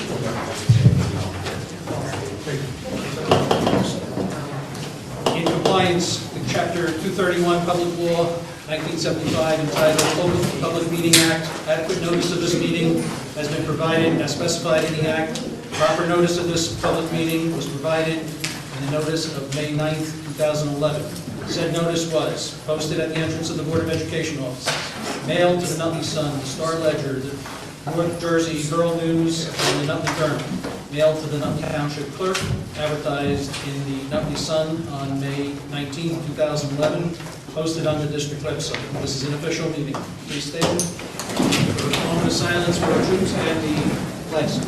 In compliance with Chapter 231 Public Law 1975 entitled Open Public Meeting Act, adequate notice of this meeting has been provided as specified in the Act. Proper notice of this public meeting was provided in the notice of May 9th, 2011. Said notice was posted at the entrance of the Board of Education office, mailed to the Nutley Sun, the Star Ledger, the North Jersey Herald News, and the Nutley Journal, mailed to the Nutley Township Clerk, advertised in the Nutley Sun on May 19, 2011, posted on the district website. This is an official meeting. Please stand for a moment of silence for our troops and the flags.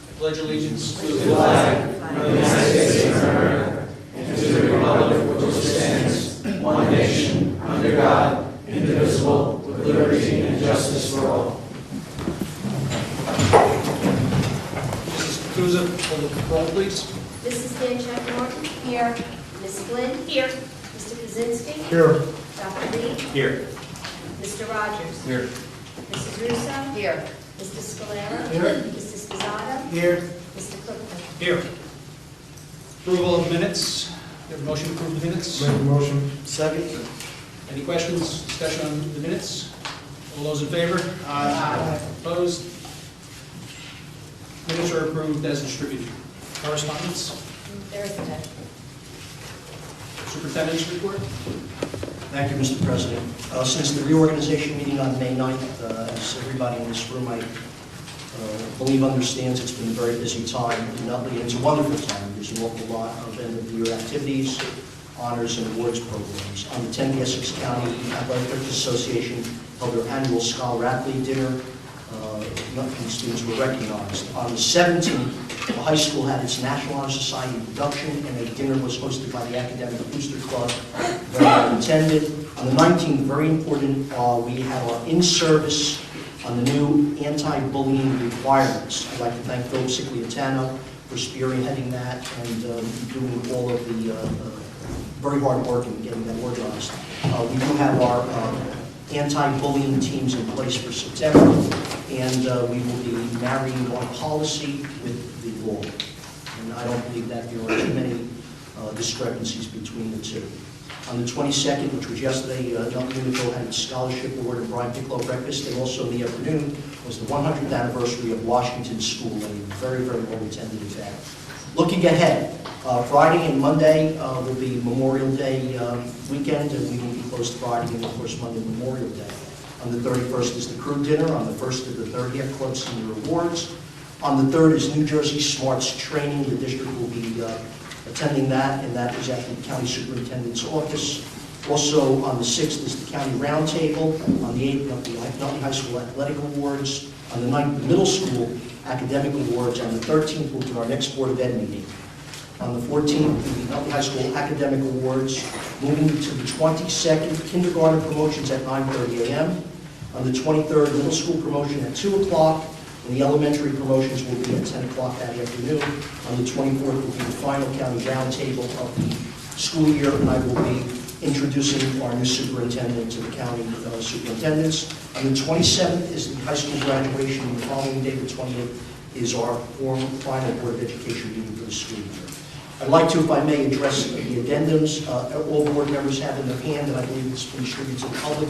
I pledge allegiance to the flag of the United States of America and to the republic for which it stands, one nation, under God, indivisible, with liberty and justice for all. Mrs. Kuza, pull the roll, please. Mrs. Dan Martin. Here. Ms. Flynn. Here. Mr. Kaczynski. Here. Dr. Reed. Here. Mr. Rogers. Here. Mrs. Russo. Here. Mr. Scalera. Here. Mrs. Pizzata. Here. Mr. Clifton. Here. Approval of minutes. You have a motion to approve the minutes? Make a motion. Second. Any questions, discussion on the minutes? All those in favor? Aye. Opposed? Minutes are approved as distributed. Correspondence? There is none. Superintendent's report? Thank you, Mr. President. Since the reorganization meeting on May 9th, as everybody in this room I believe understands, it's been a very busy time in Nutley. It's a wonderful time. There's an awful lot of end-of-the-year activities, honors, and awards programs. On the 10th, the Essex County Athletic Association held their annual Scholar Athlete Dinner. Nutley students were recognized. On the 17th, the high school had its National Honor Society induction, and a dinner was hosted by the Academic Booster Club, very well attended. On the 19th, very important, we had our in-service on the new anti-bullying requirements. I'd like to thank Phil Cicliatano for spearheading that and doing all of the very hard work in getting that organized. We do have our anti-bullying teams in place for September, and we will be marrying our policy with the law. And I don't believe that there are too many discrepancies between the two. On the 22nd, which was yesterday, Nutley Unico had its scholarship award and Brian Piccolo breakfast, and also in the afternoon was the 100th anniversary of Washington School, a very, very well-attended event. Looking ahead, Friday and Monday will be Memorial Day weekend, and we will be closed Friday and, of course, Monday Memorial Day. On the 31st is the crew dinner. On the 1st is the 30th Club Senior Awards. On the 3rd is New Jersey Smarts Training. The district will be attending that, and that is at the County Superintendent's office. Also, on the 6th is the County Roundtable. On the 8th, the Nutley High School Athletic Awards. On the 9th, the Middle School Academic Awards. On the 13th, will be our next Board of Ed meeting. On the 14th, the Nutley High School Academic Awards. Moving to the 22nd, kindergarten promotions at 9:30 a.m. On the 23rd, middle school promotion at 2 o'clock. And the elementary promotions will be at 10 o'clock that afternoon. On the 24th will be the final county roundtable of the school year, and I will be introducing our new superintendent to the county superintendents. On the 27th is the high school graduation, and the following day, the 28th, is our final Board of Education meeting for the school year. I'd like to, if I may, address the addendums all board members have in their hand, and I believe it's been distributed to the public.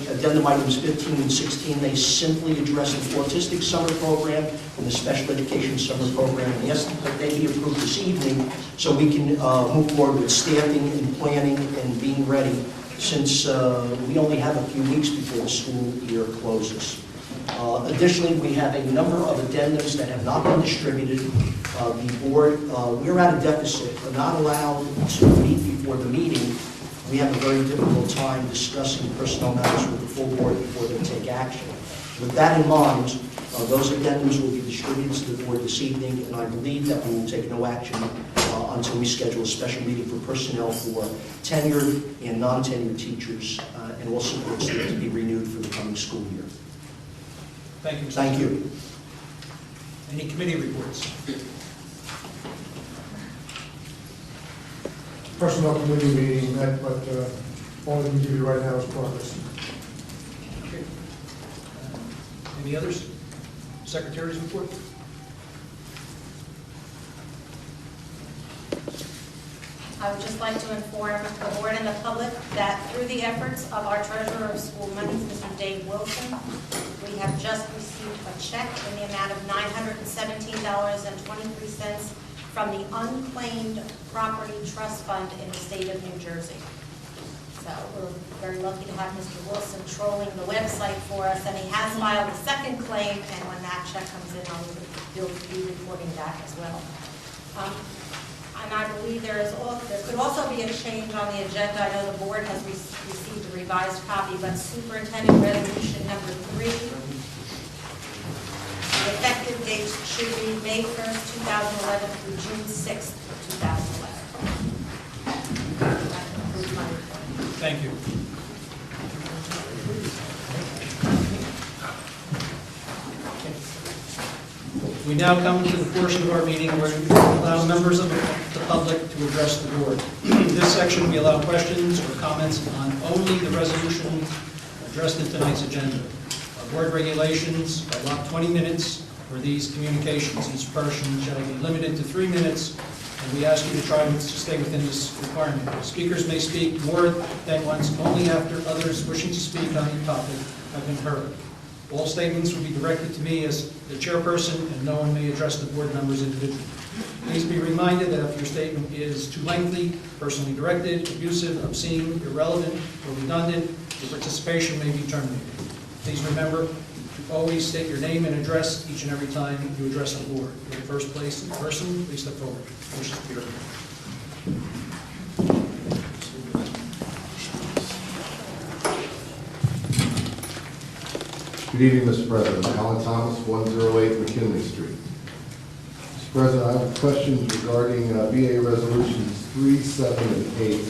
Addendum items 15 and 16, they simply address the autistic summer program and the special education summer program. And yes, that they be approved this evening so we can move forward with staffing and planning and being ready, since we only have a few weeks before the school year closes. Additionally, we have a number of addendums that have not been distributed. The board, we're at a deficit. We're not allowed to meet before the meeting. We have a very difficult time discussing personnel matters with the full board before they take action. With that in mind, those addendums will be distributed to the board this evening, and I believe that we will take no action until we schedule a special meeting for personnel for tenured and non-tenured teachers, and all supports to be renewed for the coming school year. Thank you, Mr. Thank you. Any committee reports? Personnel committee meeting met, but all we can give you right now is progress. Okay. Any others? Secretary's report? I would just like to inform the board and the public that through the efforts of our treasurer of school monies, Mr. Dave Wilson, we have just received a check in the amount of $917.23 from the Unclaimed Property Trust Fund in the state of New Jersey. So we're very lucky to have Mr. Wilson trolling the website for us, and he has filed a second claim, and when that check comes in, he'll be reporting back as well. And I believe there could also be a change on the agenda. I know the board has received a revised copy, but Superintendent Resolution number 3, the effective date should be May 1st, 2011 through June 6th, 2011. That concludes my report. Thank you. We now come to the portion of our meeting where we allow members of the public to address the board. In this section, we allow questions or comments on only the resolution addressed in tonight's agenda. Our board regulations allow 20 minutes for these communications. Each person shall be limited to 3 minutes, and we ask you to try to stay within this requirement. Speakers may speak more than once only after others wishing to speak on the topic have been heard. All statements will be directed to me as the chairperson, and no one may address the board members individually. Please be reminded that if your statement is too lengthy, personally directed, abusive, obscene, irrelevant, or redundant, your participation may be terminated. Please remember to always state your name and address each and every time you address the board. For the first place person, please step forward. Wishes to be heard. Good evening, Mr. President. Alan Thomas, 108 McKinley Street. Mr. President, I have questions regarding BA Resolutions 3, 7, and 8.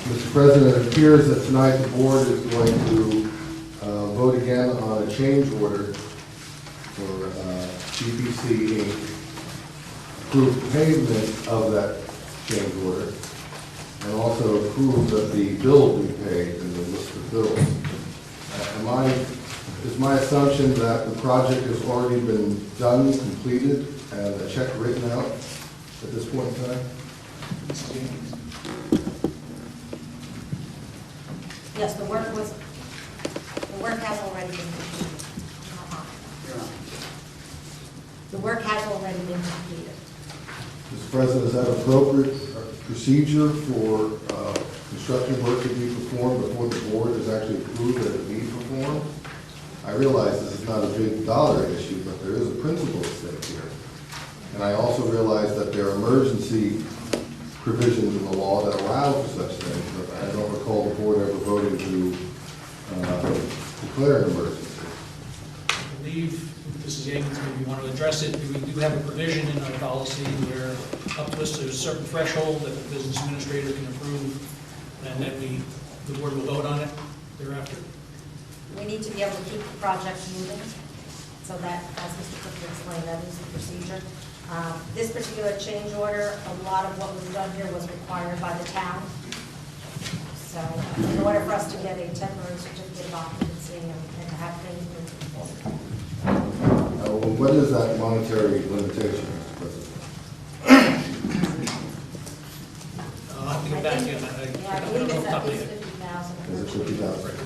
Mr. President, it appears that tonight the board is going to vote again on a change order for GPC Inc. Approve payment of that change order, and also approve that the bill be paid in the list of bills. Is my assumption that the project has already been done, completed, and a check written out at this point in time? Yes, the work has already been completed. The work has already been completed. Mr. President, is that appropriate procedure for construction work to be performed before the board has actually approved that it be performed? I realize this is not a big dollar issue, but there is a principle at stake here. And I also realize that there are emergency provisions in the law that allow for such things, but I don't recall the board ever voting to declare an emergency. I believe, Mrs. Yeamans, maybe you want to address it. We do have a provision in our policy where up to a certain threshold that the business administrator can approve, and then the board will vote on it thereafter. We need to be able to keep the project moving, so that, as Mr. Clifford explained, that is the procedure. This particular change order, a lot of what was done here was required by the town. So in order for us to get a temporary certificate of occupancy and to have things moving forward. What is that monetary limitation, Mr. President? I'll have to get back in. Yeah, I believe it's at least 50,000. Is it 50,000?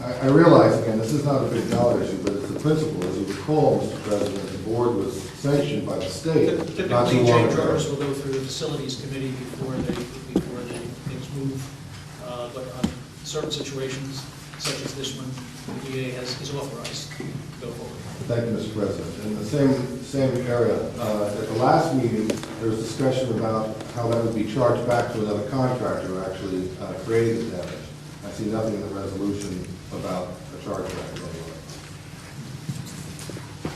I realize, again, this is not a big dollar issue, but it's the principle. As you recall, Mr. President, the board was sanctioned by the state not Typically, too long change ago. orders will go through the facilities committee before things move. But on certain situations, such as this one, the DA is authorized to go forward. Thank you, Mr. President. In the same area, at the last meeting, there was discussion about how that would be charged back to another contractor who actually created the damage. I see nothing in the resolution about a chargeback.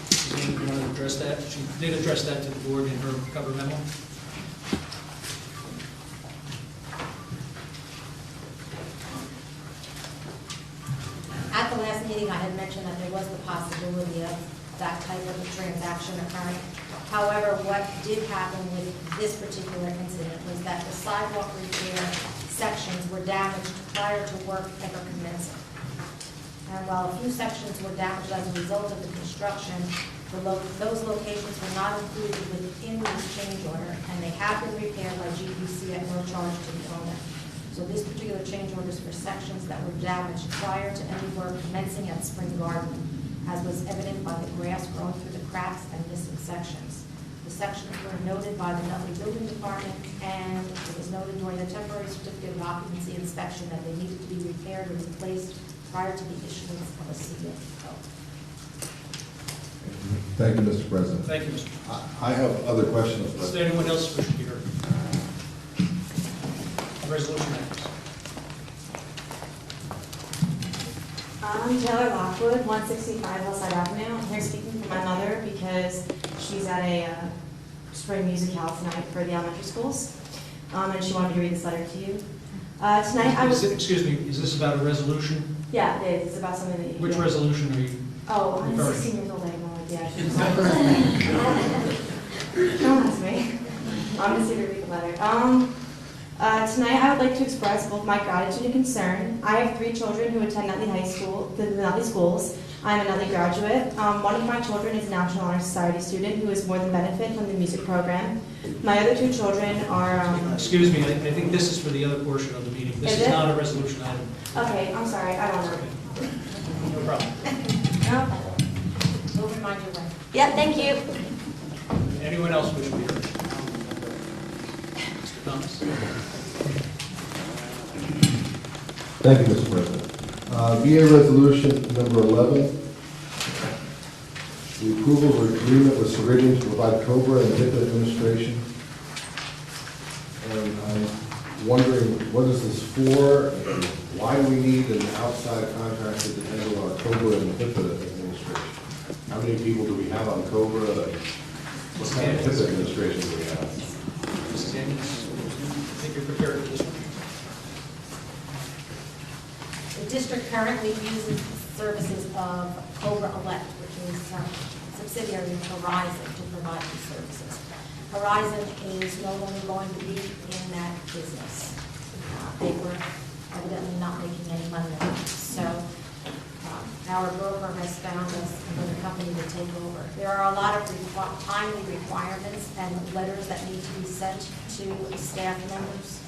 Does anyone want to address that? She did address that to the board in her cover memo. At the last meeting, I had mentioned that there was the possibility of that type of a transaction occurring. However, what did happen with this particular incident was that the sidewalk repair sections were damaged prior to work ever commencing. And while a few sections were damaged as a result of the construction, those locations were not included within this change order, and they have been repaired by GPC at no charge to the owner. So this particular change order is for sections that were damaged prior to any work commencing at Spring Garden, as was evident by the grass growing through the cracks and missing sections. The sections were noted by the Nutley Building Department, and it was noted during the temporary certificate of occupancy inspection that they needed to be repaired or replaced prior to the issuance of a CO. Thank you, Mr. President. Thank you, Mr. I have other questions, Is but there anyone else who should be heard? Resolution matters. I'm Taylor Lockwood, 165 Hillside Avenue. I'm here speaking for my mother because she's at a spring musicale tonight for the elementary schools, and she wanted me to read this letter to you. Tonight I was... Excuse me, is this about a resolution? Yeah, it is. It's about something that you... Which resolution are you? Oh, I'm referring? 16 years old. I have no idea. Don't ask me. I'm just here to read the letter. Tonight I would like to express both my gratitude and concern. I have 3 children who attend Nutley High School, the Nutley schools. I am a Nutley graduate. One of my children is a National Honor Society student who is more than benefit from the music program. My other 2 children are... Excuse me, I think this is for the other portion of the meeting. This is it? not a resolution item. Okay, I'm sorry. I don't know. No problem. No? We'll remind you when. Yeah, thank you. Anyone else wish to be heard? Mr. Thomas? thank you, Mr. President. VA Resolution number 11, the approval of agreement with Ceridian to provide COBRA and HIPAA administration. And I'm wondering, what is this for? And why do we need an outside contractor to handle our COBRA and HIPAA administration? How many people do we have on COBRA? What kind of HIPAA administration do we have? Mrs. Atkins, I think you're prepared for this one. The district currently uses services of Cobra Elect, which is a subsidiary of Horizon, to provide these services. Horizon is no longer going to be in that business. They were evidently not making any money on it. So our broker has found us another company to take over. There are a lot of timely requirements and letters that need to be sent to staff members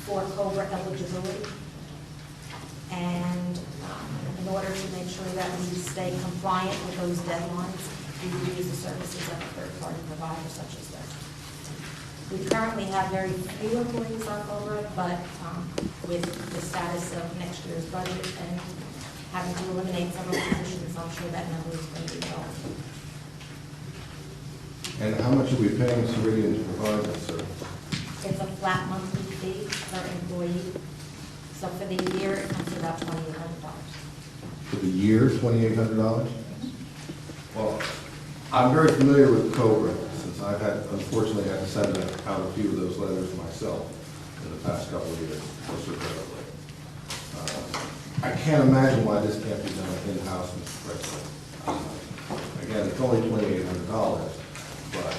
for Cobra eligibility. And in order to make sure that we stay compliant with those deadlines, we use the services of a third-party provider such as this. We currently have very few employees on Cobra, but with the status of next year's budget and having to eliminate several positions, I'm sure that number is going to be low. And how much are we paying Ceridian to provide this service? It's a flat monthly fee per employee. So for the year, it comes to about $2,800. For the year, $2,800? Well, I'm very familiar with COBRA, since I've unfortunately had to send out a few of those letters myself in the past couple of years, most regrettably. I can't imagine why this can't be done in-house, Mr. President. Again, it's only $2,800, but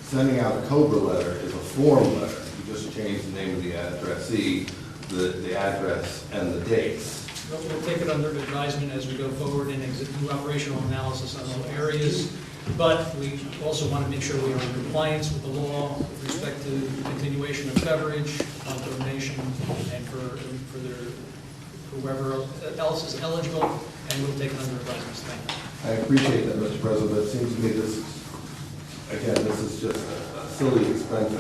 sending out a COBRA letter is a form letter. You just change the name of the addressee, the address, and the dates. We'll take it under advisement as we go forward and do operational analysis on all areas. But we also want to make sure we are in compliance with the law with respect to the continuation of coverage, donation, and for whoever else is eligible, and we'll take it under advisement. Thank you. I appreciate that, Mr. President, but it seems to me this is just a silly expense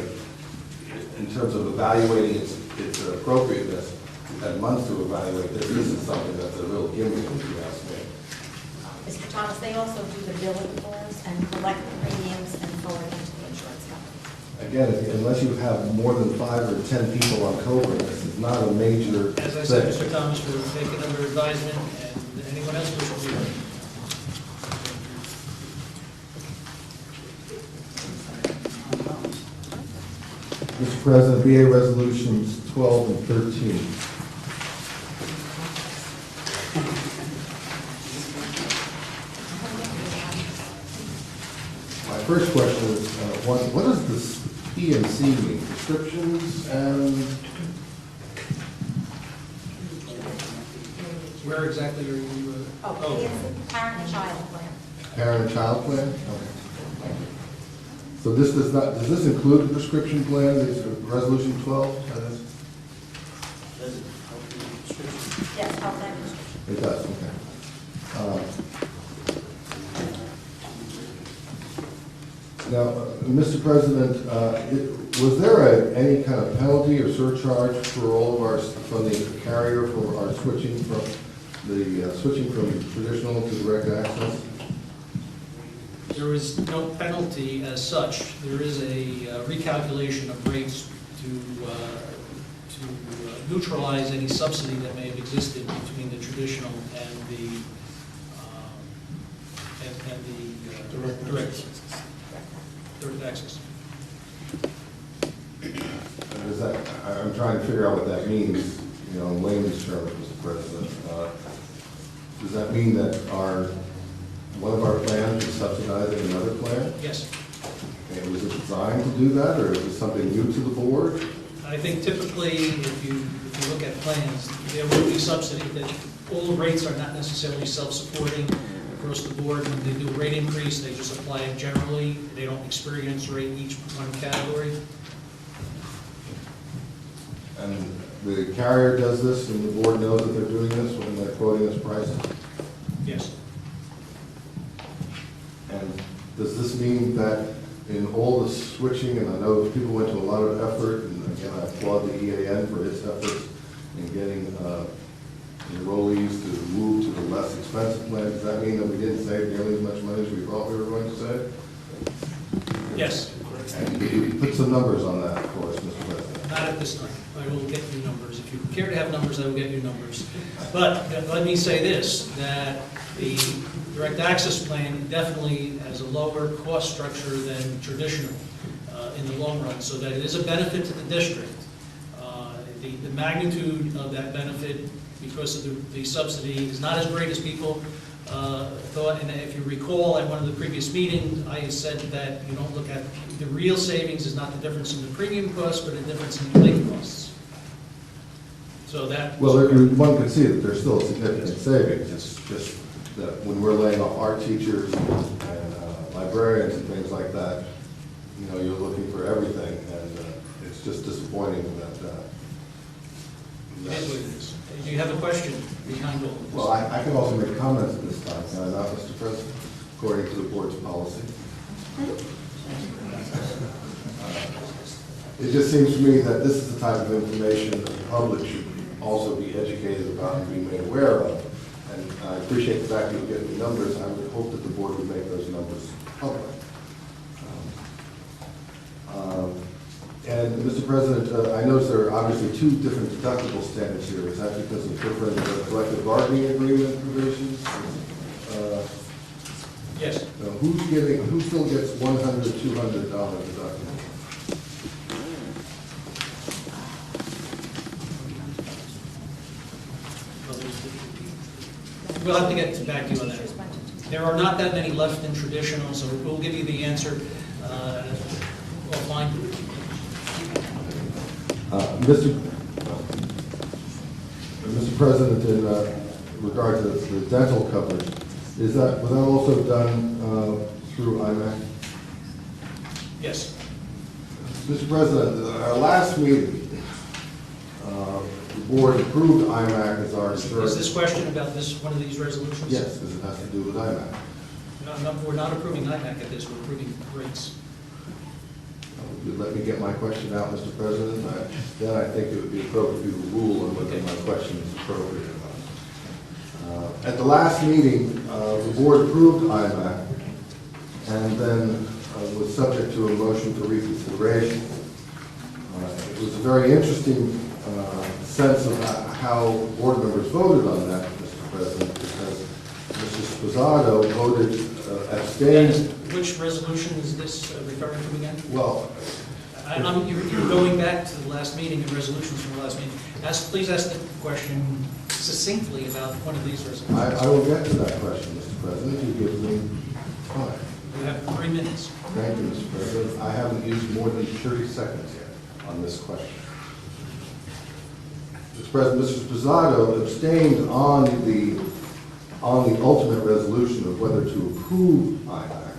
in terms of evaluating its appropriateness. We've had months to evaluate this. This is something that's a real gimmick, if you ask me. Mr. Thomas, they also do the billing forms and collect the premiums and forward them to the insurance company. Again, unless you have more than 5 or 10 people on COBRA, this is not a major As I said, thing. Mr. Thomas, we'll take it under advisement, and anyone else wish to be heard? Mr. President, BA Resolutions 12 and 13. My first question is, what does this P&C mean? Prescriptions and, Where exactly are you? Oh, it's parent and child plan. parent and child plan? Okay. So this does not, does this include the prescription plan, this resolution 12? That is? Yes, health and prescription. It does, okay. Now, Mr. President, was there any kind of penalty or surcharge for all of our, from the carrier for our switching from traditional to direct access? There is no penalty as such. There is a recalculation of rates to neutralize any subsidy that may have existed between the traditional and the direct access. I'm trying to figure out what that means, in layman's terms, Mr. President. Does that mean that one of our plans is subsidizing another plan? Yes. And was it designed to do that, or is it something new to the board? I think typically, if you look at plans, there will be subsidy, that all rates are not necessarily self-supporting across the board. When they do a rate increase, they just apply it generally. They don't experience rate each one category. And the carrier does this, and the board knows that they're doing this when they're quoting us prices? Yes. And does this mean that in all the switching, and I know people went to a lot of effort, and again, I applaud the EAN for its efforts in getting enrollees to move to the less expensive plan, does that mean that we didn't save nearly as much money as we thought we were going to save? Yes. And you put some numbers on that for us, Mr. President. Not at this time. I will get you numbers. If you care to have numbers, I will get you numbers. But let me say this, that the direct access plan definitely has a lower cost structure than traditional in the long run, so that it is a benefit to the district. The magnitude of that benefit, because of the subsidy, is not as great as people thought. And if you recall, at one of the previous meetings, I said that you don't look at the real savings is not the difference in the premium cost, but the difference in the claim costs. So that. Well, one can see that there's still significant savings. It's just that when we're laying off art teachers and librarians and things like that, you're looking for everything, and it's just disappointing that. It is what it is. Do you have a question behind all of this? Well, I can also make comments at this time, can I not, Mr. President, according to the board's policy? It just seems to me that this is the type of information that the public should also be educated about and be made aware of. And I appreciate the fact that you get the numbers. I would hope that the board would make those numbers public. And Mr. President, I notice there are obviously two different deductible standards here. Is that because of different collective bargaining agreement provisions? Yes. Who still gets $100, $200 deductible? We'll have to get back to you on that. There are not that many left in traditional, so we'll give you the answer offline. Mr. President, in regard to the dental coverage, was that also done through IMAC? Yes. Mr. President, at our last meeting, the board approved IMAC as our insurance. Is this question about one of these resolutions? Yes, because it has to do with IMAC. No, we're not approving IMAC at this, we're approving rates. You let me get my question out, Mr. President. Then I think it would be appropriate to rule on whether my question is appropriate or not. At the last meeting, the board approved IMAC and then was subject to a motion for reconsideration. It was a very interesting sense of how board members voted on that, Mr. President, because Mr. Sposado voted abstain. Which resolution is this referring to again? Well, you're going back to the last meeting and resolutions from the last meeting. Please ask the question succinctly about one of these resolutions. I will get to that question, Mr. President, if you give me time. You have 3 minutes. Thank you, Mr. President. I haven't used more than 30 seconds yet on this question. Mr. President, Mr. Sposato abstained on the ultimate resolution of whether to approve IMAC,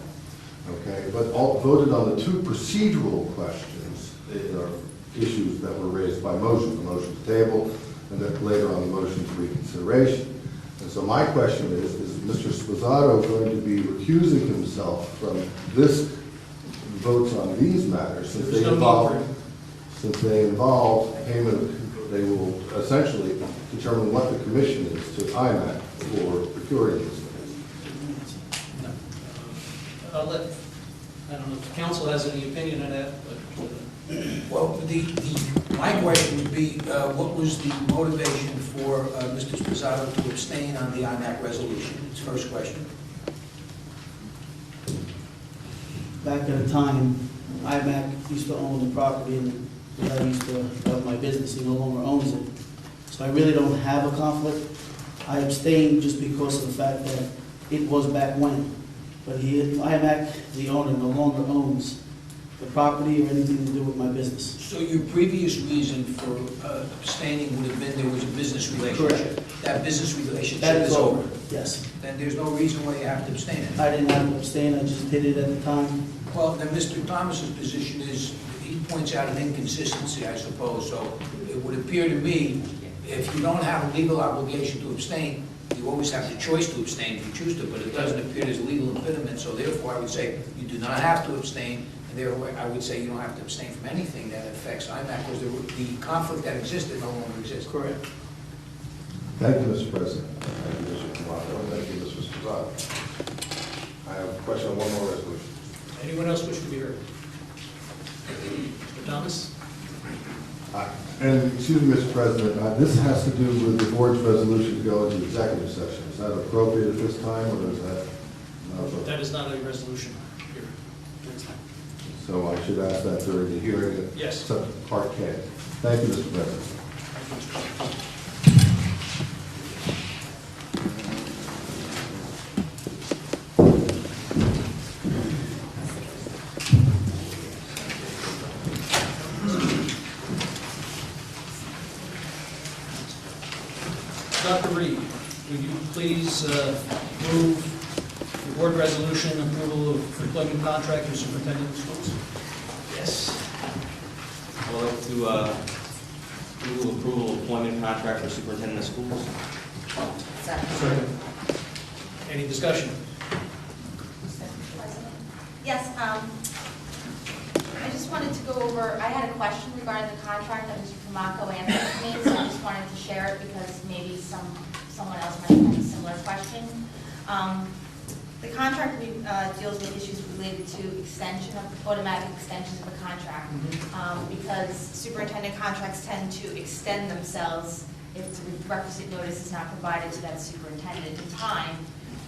okay, but voted on the 2 procedural questions, issues that were raised by motion, the motion to table, and then later on the motion for reconsideration. And so my question is Mr. Sposato going to be recusing himself from this votes on these matters since There's they no involve need payment? They will essentially determine what the commission is to IMAC for procuring these things. No. I'll let, I don't know if the council has any opinion on that, but Well, my question would be, what was the motivation for Mr. Sposato to abstain on the IMAC resolution? It's the first question. Back at a time, IMAC used to own the property and I used to have my business. He no longer owns it. So I really don't have a conflict. I abstained just because of the fact that it was back when. But IMAC, the owner, no longer owns the property or anything to do with my business. So your previous reason for abstaining would have been there was a business relationship? Correct. That business relationship That is over? Yes. Then there's no reason why you have to abstain. I didn't have to abstain, I just did it at the time. Well, then Mr. Thomas's position is, he points out an inconsistency, I suppose. So it would appear to me, if you don't have a legal obligation to abstain, you always have the choice to abstain if you choose to, but it doesn't appear there's a legal impediment. So therefore, I would say you do not have to abstain, and therefore I would say you don't have to abstain from anything that affects IMAC, because the conflict that existed no longer exists. Correct. Thank you, Mr. President. Thank you, Mr. Camacho, and thank you, Mr. Sposato. I have a question on one more resolution. anyone else wish to be heard? Mr. Thomas? And, excuse me, Mr. President, this has to do with the board's resolution to go into executive session. Is that appropriate at this time, or is that not appropriate? That is not a resolution here. So I should ask that during the hearing at Yes. Part K. Thank you, Mr. President. Dr. Reed, would you please move the board resolution approval of employment contract for superintendent of schools? Yes. I would like to move approval of employment contract for superintendent of schools. Second. Any discussion? Yes, I just wanted to go over, I had a question regarding the contract that Mr. Pomaco answered me, so I just wanted to share it because maybe someone else might have a similar question. The contract deals with issues related to extension of, automatic extensions of the contract. Because superintendent contracts tend to extend themselves if the requisite notice is not provided to that superintendent in time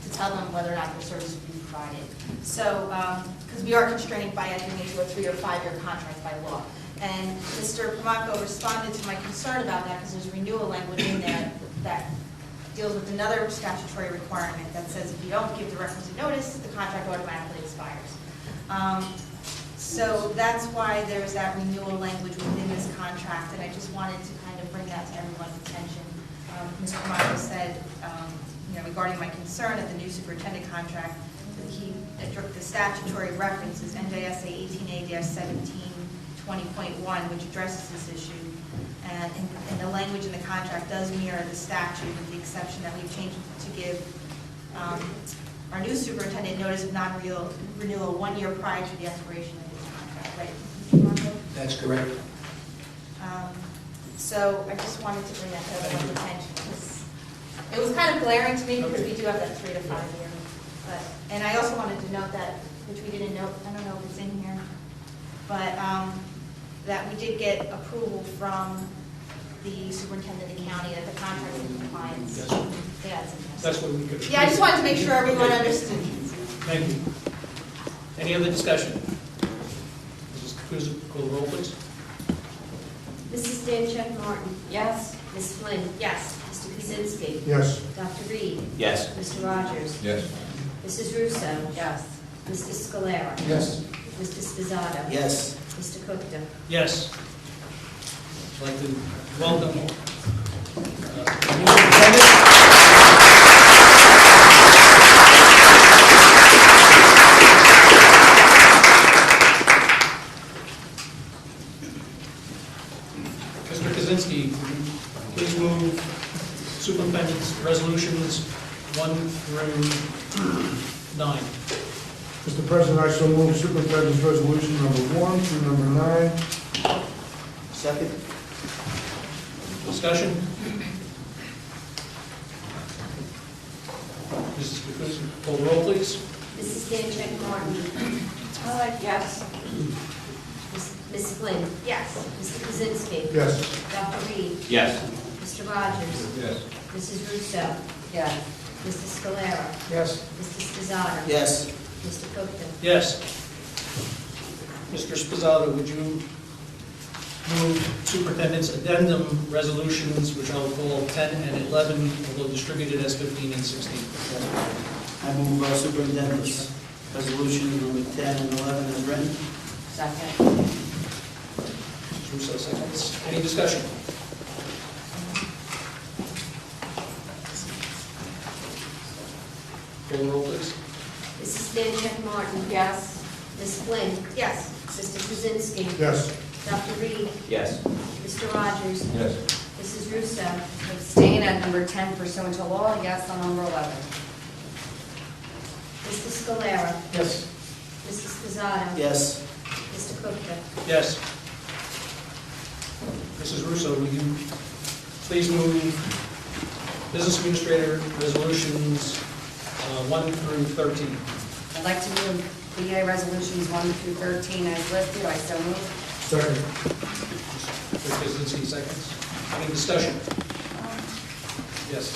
to tell them whether or not their service will be provided. So, because we are constrained by entering into a 3- or 5-year contract by law. And Mr. Pomaco responded to my concern about that because there's renewal language in there that deals with another statutory requirement that says if you don't give the requisite notice, the contract automatically expires. So that's why there's that renewal language within this contract, and I just wanted to kind of bring that to everyone's attention. Mr. Pomaco said, regarding my concern at the new superintendent contract, that the statutory reference is NJSA 18A-1720.1, which addresses this issue. And the language in the contract does mirror the statute, with the exception that we've changed to give our new superintendent notice of non-renewal 1 year prior to the expiration of his contract, right, Mr. Pomaco? That's correct. So I just wanted to bring that to everyone's attention. It was kind of glaring to me because we do have that 3 to 5 year. And I also wanted to note that, which we didn't note, I don't know if it's in here, but that we did get approval from the superintendent of the county that the contract is in compliance. Yes. Yeah, it's in there. That's what we could. Yeah, I just wanted to make sure everyone understood. Thank you. Any other discussion? Mrs. Cruz, call the roll, please. Mrs. Stanchek Martin. Yes. Ms. Flynn. Yes. Mr. Kaczynski. Yes. Dr. Reed. Yes. Mr. Rogers. Yes. Mrs. Russo. Yes. Mr. Scalera. Yes. Mr. Sposato. Yes. Mr. Cookton. Yes. I'd like to welcome new superintendent. Mr. Kaczynski, would you please move superintendent's resolutions 1 through 9. Mr. President, I shall move Superintendent's Resolution number 1 through number 9. Second? Discussion? Mrs. Kaczynski, call the roll, please. Mrs. Stanchek Martin. Yes. Ms. Flynn. Yes. Mr. Kaczynski. Yes. Dr. Reed. Yes. Mr. Rogers. Yes. Mrs. Russo. Yes. Mr. Scalera. Yes. Mr. Sposato. Yes. Mr. Cookton. Yes. Mr. Sposato, would you move superintendent's addendum resolutions, which I'll call 10 and 11, although distributed as 15 and 16? I move superintendent's resolution number 10 and 11 as written. Second. Mrs. Russo, seconds. Any discussion? Call the roll, please. Mrs. Stanchek Martin. Yes. Ms. Flynn. Yes. Mr. Kaczynski. Yes. Dr. Reed. Yes. Mr. Rogers. Yes. Mrs. Russo. Abstain on number 10 pursuant to law, yes on number 11. Mr. Scalera. Yes. Mr. Sposato. Yes. Mr. Cookton. Yes. Mrs. Russo, will you please move business administrator resolutions 1 through 13? I'd like to move BA resolutions 1 through 13 as listed. I so move. Second. Mr. Kaczynski, seconds. Any discussion? Yes.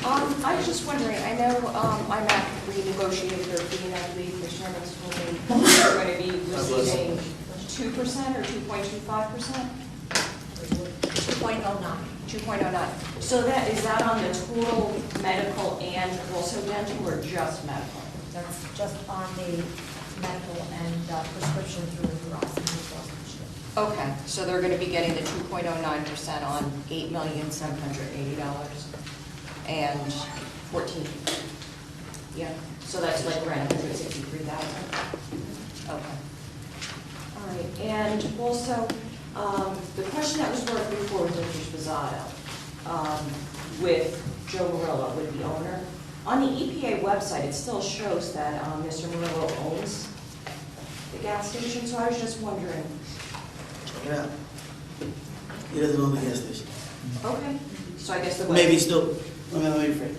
I was just wondering, I know IMAC renegotiated their fee, and I believe the chairman told me they're going to be receiving 2% or 2.25%? 2.09. 2.09. So that, is that on the total medical and also dental, or just medical? That's just on the medical and prescription through the Ross and Blue Cross. Okay, so they're going to be getting the 2.09% on $8,780 and 14. Yeah, so that's like around 163,000. Okay. All right, and also, the question that was brought before was Mr. Sposato, with Joe Murillo, with the owner. On the EPA website, it still shows that Mr. Murillo owns the gas station, so I was just wondering. Check it out. He doesn't own the gas station. Okay, so I guess the. Maybe still, let me rephrase.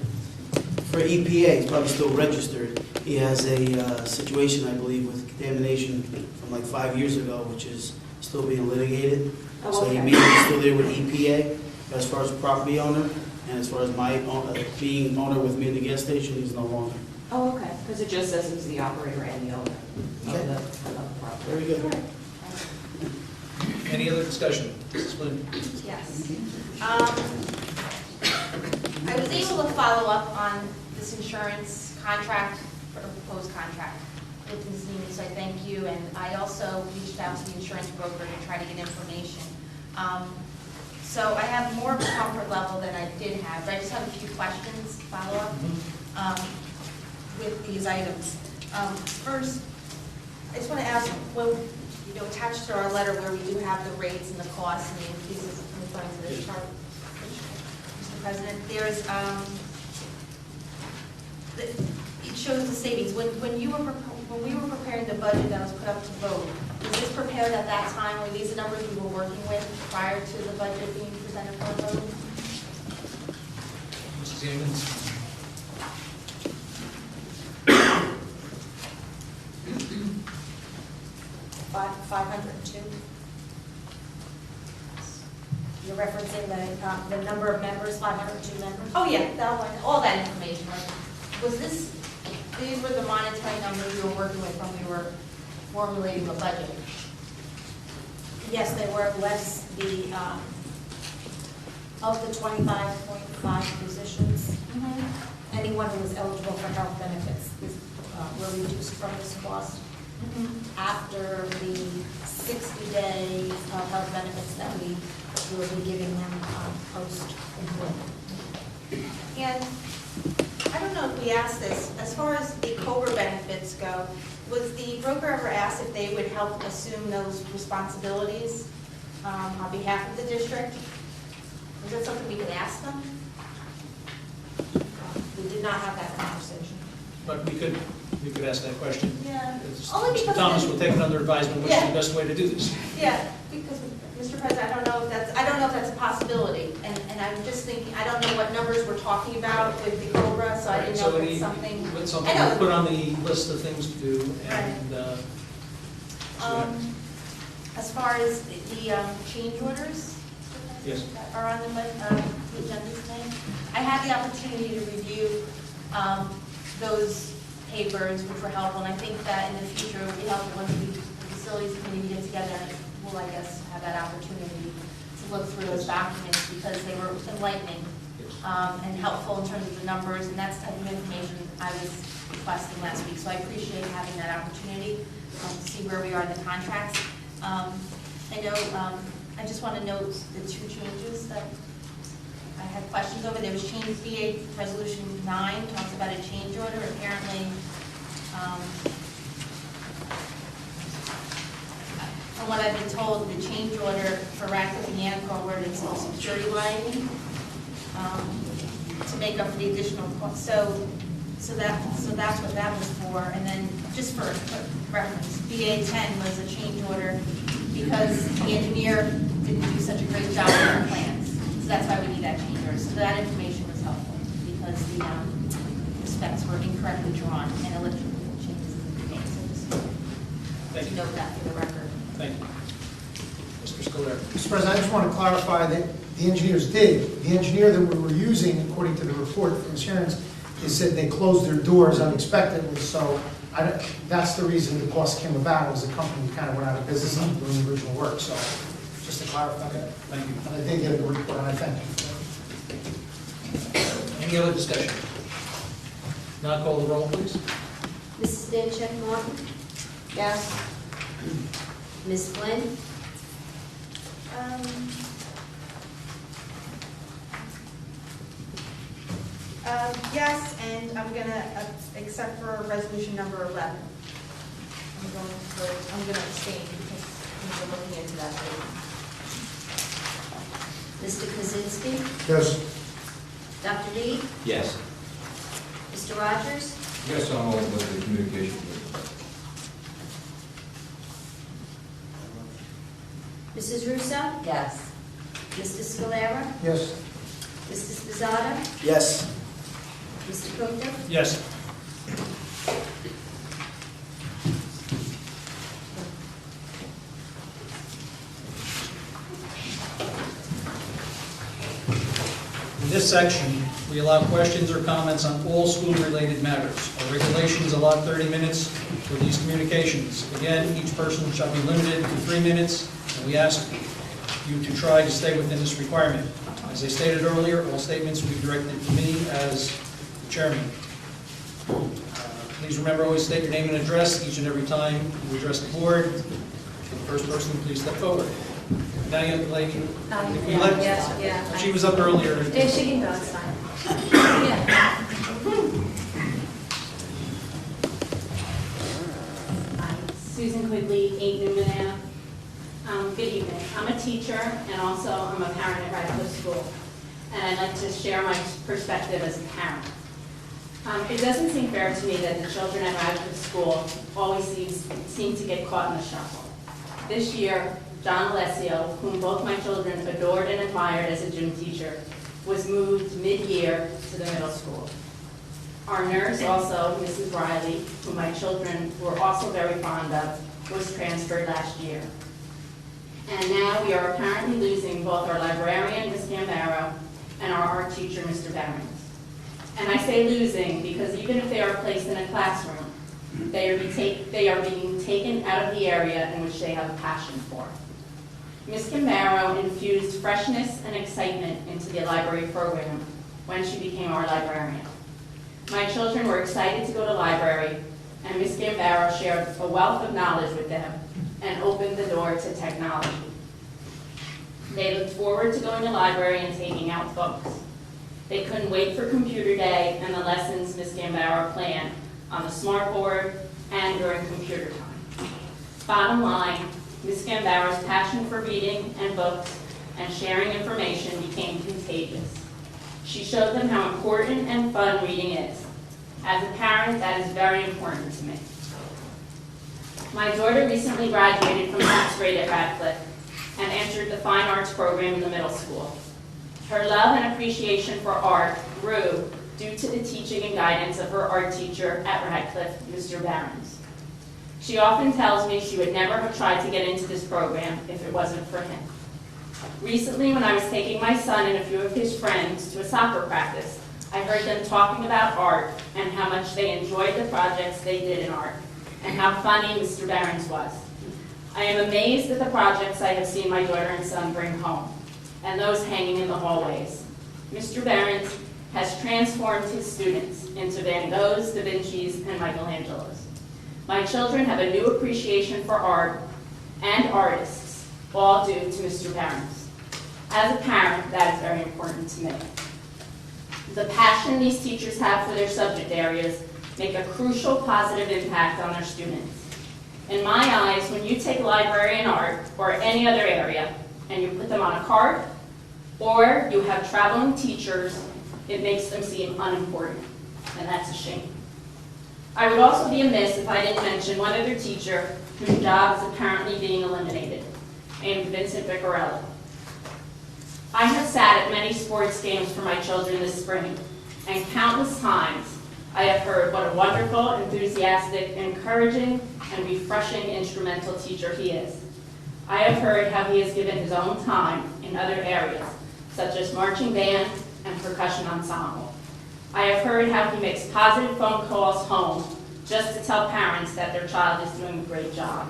For EPA, he's probably still registered. He has a situation, I believe, with contamination from like 5 years ago, which is still being litigated. Oh, So he okay. may be still there with EPA, but as far as property owner, and as far as my being owner with me at the gas station, he's no longer. Oh, okay, because it just says he's the operator and the owner Okay. of the property. Very good. All right. Any other discussion? Mrs. Flynn? Yes. I was able to follow up on this insurance contract, or proposed contract with Ms. Neiman, so I thank you. And I also reached out to the insurance broker to try to get information. So I have more of a comfort level than I did have, but I just have a few questions to follow up with these items. First, I just want to ask, well, attached to our letter where we do have the rates and the costs and the increases referring to this chart, Mr. President, there's, it shows the savings. When we were preparing the budget that was put up to vote, was this prepared at that time? Were these the numbers we were working with prior to the budget being presented for a vote? Mrs. Yeomans? 502. You're referencing the number of members, 502 members? Oh, yeah, that one, all that information. Was this, these were the monetary numbers we were working with when we were formulating the budget? Yes, they were less the, of the 25.5 positions, anyone who was eligible for health benefits is were reduced from this cost after the 60 days of health benefits that we will be giving them post-employment. And I don't know if we asked this, as far as the COBRA benefits go, was the broker ever asked if they would help assume those responsibilities on behalf of the district? Is that something we could ask them? We did not have that conversation. But we could ask that question. Yeah. It's- Only Mr. because Thomas then- will take it under advisement, what's Yeah. the best way to do this? Yeah, because, Mr. President, I don't know if that's a possibility, and I'm just thinking, I don't know what numbers we're talking about with the COBRA, so I didn't know if it's something. What's I something know. to put on the list of things to do, and, As far as the change orders Yes. that are on the agenda tonight, I had the opportunity to review those papers, which were helpful, and I think that in the future it would be helpful when the facilities committee get together, and we'll, I guess, have that opportunity to look through those documents, because they were enlightening and helpful in terms of the numbers, and that's the type of information I was requesting last week, so I appreciate having that opportunity to see where we are in the contracts. I know, I just want to note the two changes that I had questions over. There was change VA Resolution 9, talks about a change order. Apparently, from what I've been told, the change order for Radcliffe and Yannick were to install security lighting to make up for the additional cost. So that's what that was for. And then, just for reference, VA 10 was a change order because the engineer didn't do such a great job with the plans. So that's why we need that change order. So that information was helpful because the specs were incorrectly drawn and electrical changes in the made. So Thank just you. note that for the record. Thank you. Mr. Scalera. Mr. President, I just want to clarify that the engineers did. The engineer that we were using, according to the report from insurance, they said they closed their doors unexpectedly, so that's the reason the cost came about, was the company kind of went out of business on doing the original work, so just to clarify that. Thank you. And I did get a good report, and I thank you. Any other discussion? Not call the roll, please. Mrs. Dancheck Martin? Yes. Ms. Flynn? Yes, and I'm gonna, except for resolution number 11. I'm gonna abstain because we're looking into that later. Mr. Kaczynski? Yes. Dr. Lee? Yes. Mr. Rogers? Yes, I'm all with the communication. Mrs. Russo? Yes. Mr. Scalera? Yes. Mr. Spizzato? Yes. Mr. Coulter? Yes. In this section, we allow questions or comments on all school-related matters. Our regulations allow 30 minutes for these communications. Again, each person shall be limited to 3 minutes, and we ask you to try to stay within this requirement. As I stated earlier, all statements will be directed to me as the chairman. Please remember, always state your name and address each and every time you address the board. The first person, please step forward. Now you have the lady. If we let- Yeah. She was up earlier. Yeah, she can go, it's fine. Hi, Susan Quigley, 8 Newman Ave. Good evening. I'm a teacher and also I'm a parent at Radcliffe School. And I'd like to share my perspective as a parent. It doesn't seem fair to me that the children at Radcliffe School always seem to get caught in the shuffle. This year, John Alessio, whom both my children adored and admired as a gym teacher, was moved mid-year to the middle school. Our nurse also, Mrs. Riley, whom my children were also very fond of, was transferred last year. And now we are apparently losing both our librarian, Ms. Gambaro, and our art teacher, Mr. Barons. And I say losing because even if they are placed in a classroom, they are being taken out of the area in which they have a passion for. Ms. Gambaro infused freshness and excitement into the library program when she became our librarian. My children were excited to go to library and Ms. Gambaro shared a wealth of knowledge with them and opened the door to technology. They looked forward to going to the library and taking out books. They couldn't wait for computer day and the lessons Ms. Gambaro planned on the smartboard and during computer time. Bottom line, Ms. Gambaro's passion for reading and books and sharing information became contagious. She showed them how important and fun reading is. As a parent, that is very important to me. My daughter recently graduated from 6th grade at Radcliffe and entered the Fine Arts program in the middle school. Her love and appreciation for art grew due to the teaching and guidance of her art teacher at Radcliffe, Mr. Barons. She often tells me she would never have tried to get into this program if it wasn't for him. Recently, when I was taking my son and a few of his friends to a soccer practice, I heard them talking about art and how much they enjoyed the projects they did in art and how funny Mr. Barons was. I am amazed at the projects I have seen my daughter and son bring home and those hanging in the hallways. Mr. Barons has transformed his students into Van Goghs, Da Vinci's, and Michelangelos. My children have a new appreciation for art and artists, all due to Mr. Barons. As a parent, that is very important to me. The passion these teachers have for their subject areas make a crucial positive impact on their students. In my eyes, when you take library and art, or any other area, and you put them on a cart, or you have traveling teachers, it makes them seem unimportant, and that's a shame. I would also be amiss if I didn't mention one other teacher whose job is apparently being eliminated, named Vincent Vicarelli. I have sat at many sports games for my children this spring, and countless times I have heard what a wonderful, enthusiastic, encouraging, and refreshing instrumental teacher he is. I have heard how he has given his own time in other areas, such as marching band and percussion ensemble. I have heard how he makes positive phone calls home just to tell parents that their child is doing a great job.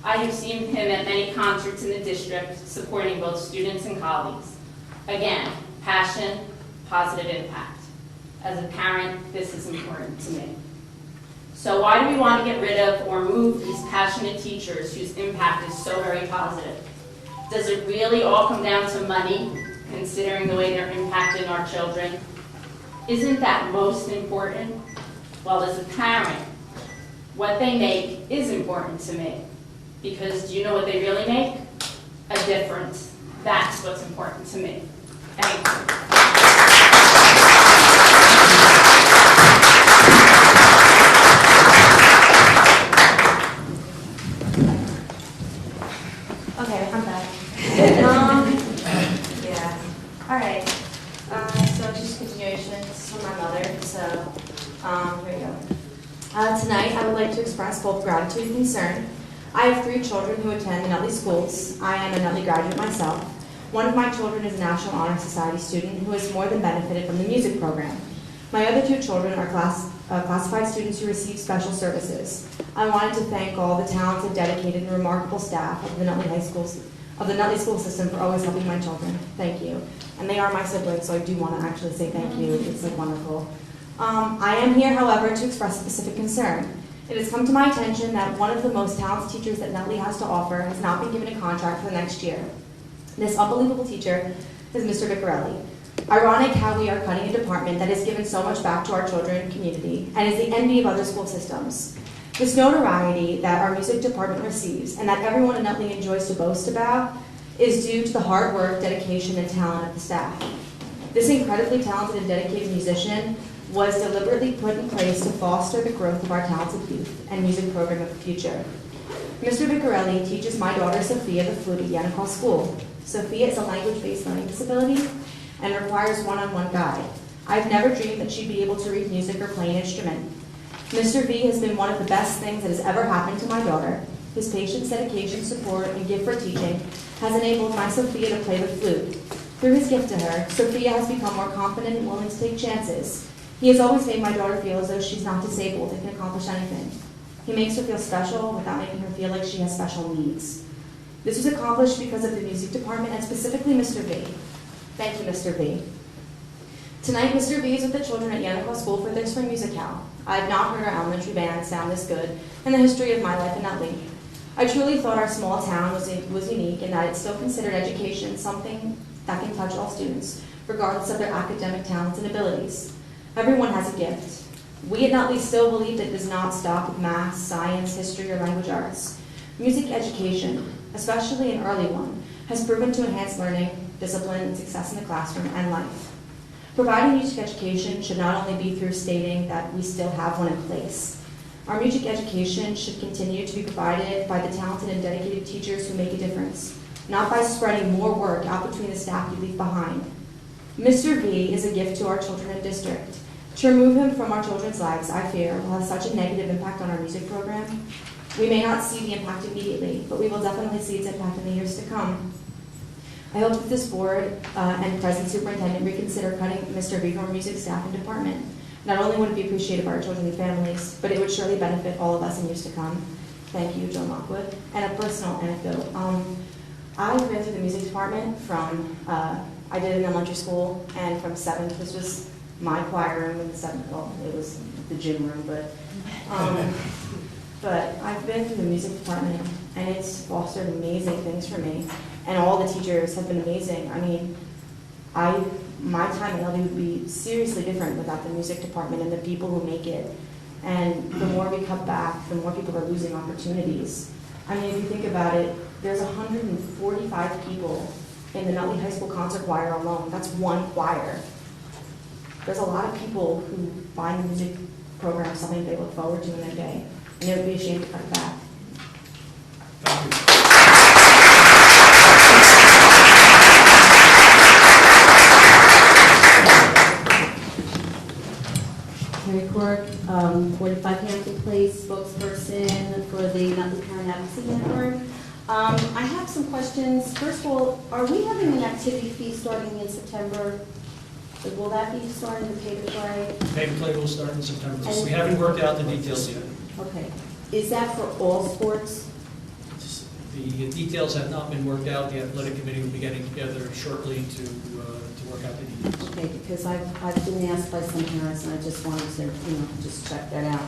I have seen him at many concerts in the district supporting both students and colleagues. Again, passion, positive impact. As a parent, this is important to me. So why do we want to get rid of or move these passionate teachers whose impact is so very positive? Does it really all come down to money, considering the way they're impacting our children? Isn't that most important? Well, as a parent, what they make is important to me. Because do you know what they really make? A difference. That's what's important to me. Thank you. Okay, I'm back. Yeah. All right. So just continuation. This is from my mother. So here we go. Tonight, I would like to express both gratitude and concern. I have 3 children who attend the Nutley schools. I am a Nutley graduate myself. One of my children is a National Honor Society student who has more than benefited from the music program. My other 2 children are classified students who receive special services. I wanted to thank all the talented, dedicated, and remarkable staff of the Nutley school system for always helping my children. Thank you. And they are my siblings, so I do want to actually say thank you. It's like wonderful. I am here, however, to express a specific concern. It has come to my attention that one of the most talented teachers that Nutley has to offer has not been given a contract for the next year. This unbelievable teacher is Mr. Vicarelli. Ironic how we are cutting a department that has given so much back to our children and community and is the envy of other school systems. This notoriety that our music department receives and that everyone in Nutley enjoys to boast about is due to the hard work, dedication, and talent of the staff. This incredibly talented and dedicated musician was deliberately put in place to foster the growth of our talented youth and music program of the future. Mr. Vicarelli teaches my daughter Sophia the flute at Yannicott School. Sophia is a language-based learning disability and requires one-on-one guide. I've never dreamed that she'd be able to read music or play an instrument. Mr. V has been one of the best things that has ever happened to my daughter. His patience, dedication, support, and gift for teaching has enabled my Sophia to play the flute. Through his gift to her, Sophia has become more confident and willing to take chances. He has always made my daughter feel as though she's not disabled and can accomplish anything. He makes her feel special without making her feel like she has special needs. This was accomplished because of the music department and specifically Mr. V. Thank you, Mr. V. Tonight, Mr. B is with the children at Yannicka School for their spring musicale. I have not heard our elementary band sound this good in the history of my life in Nutley. I truly thought our small town was unique and that it still considered education something that can touch all students, regardless of their academic talents and abilities. Everyone has a gift. We at Nutley still believe that it does not stop with math, science, history, or language arts. Music education, especially an early one, has proven to enhance learning, discipline, and success in the classroom and life. Providing music education should not only be through stating that we still have one in place. Our music education should continue to be provided by the talented and dedicated teachers who make a difference, not by spreading more work out between the staff you leave behind. Mr. V is a gift to our children and district. To remove him from our children's lives, I fear, will have such a negative impact on our music program. We may not see the impact immediately, but we will definitely see its impact in the years to come. I hope that this board and present superintendent reconsider cutting Mr. V from our music staff and department. Not only would it be appreciated by our children and families, but it would surely benefit all of us in years to come. Thank you, Joe Lockwood. And a personal anecdote. I've been through the music department from, I did it in elementary school, and from 7th, this was my choir room, and 7th, well, it was the gym room, but I've been through the music department, and it's fostered amazing things for me. And all the teachers have been amazing. I mean, my time at LD would be seriously different without the music department and the people who make it. And the more we cut back, the more people are losing opportunities. I mean, if you think about it, there's 145 people in the Nutley High School concert choir alone. That's one choir. There's a lot of people who find the music program something they look forward to in their day, and they would be ashamed to cut it back. Thank you. Terry Quirk, 45 Hampton Place, spokesperson for the Nutley Parent Advocacy Network. I have some questions. First of all, are we having an activity fee starting in September? Will that be starting to pay to play? Pay to play will start in September. We haven't worked out the details yet. Okay. Is that for all sports? The details have not been worked out. The athletic committee will be getting together shortly to work out the details. Okay, because I've been asked by some parents, and I just wanted to, just check that out.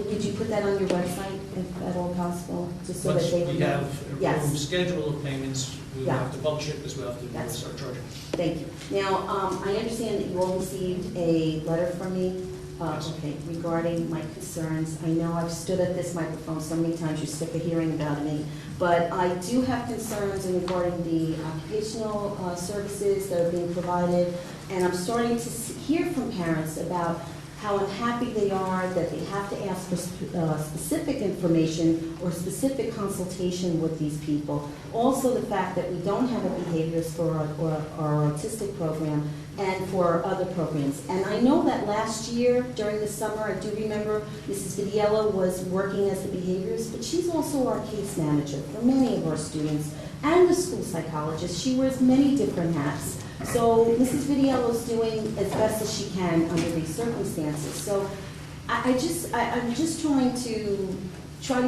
Did you put that on your website, if at all possible, just so that Once they can we know? have a Yes. room schedule of payments, we will Yeah. have to publish it because we'll have to That's- start charging. Thank you. Now, I understand that you all received a letter from me, Yes. okay, regarding my concerns. I know I've stood at this microphone so many times, you're sick of hearing about me, but I do have concerns regarding the occupational services that are being provided, and I'm starting to hear from parents about how unhappy they are that they have to ask for specific information or specific consultation with these people. Also, the fact that we don't have a behaviorist for our autistic program and for other programs. And I know that last year, during the summer, I do remember Mrs. Vidiello was working as the behaviorist, but she's also our case manager for many of our students and the school psychologist. She wears many different hats. So Mrs. Vidiello's doing as best as she can under these circumstances. So I'm just trying to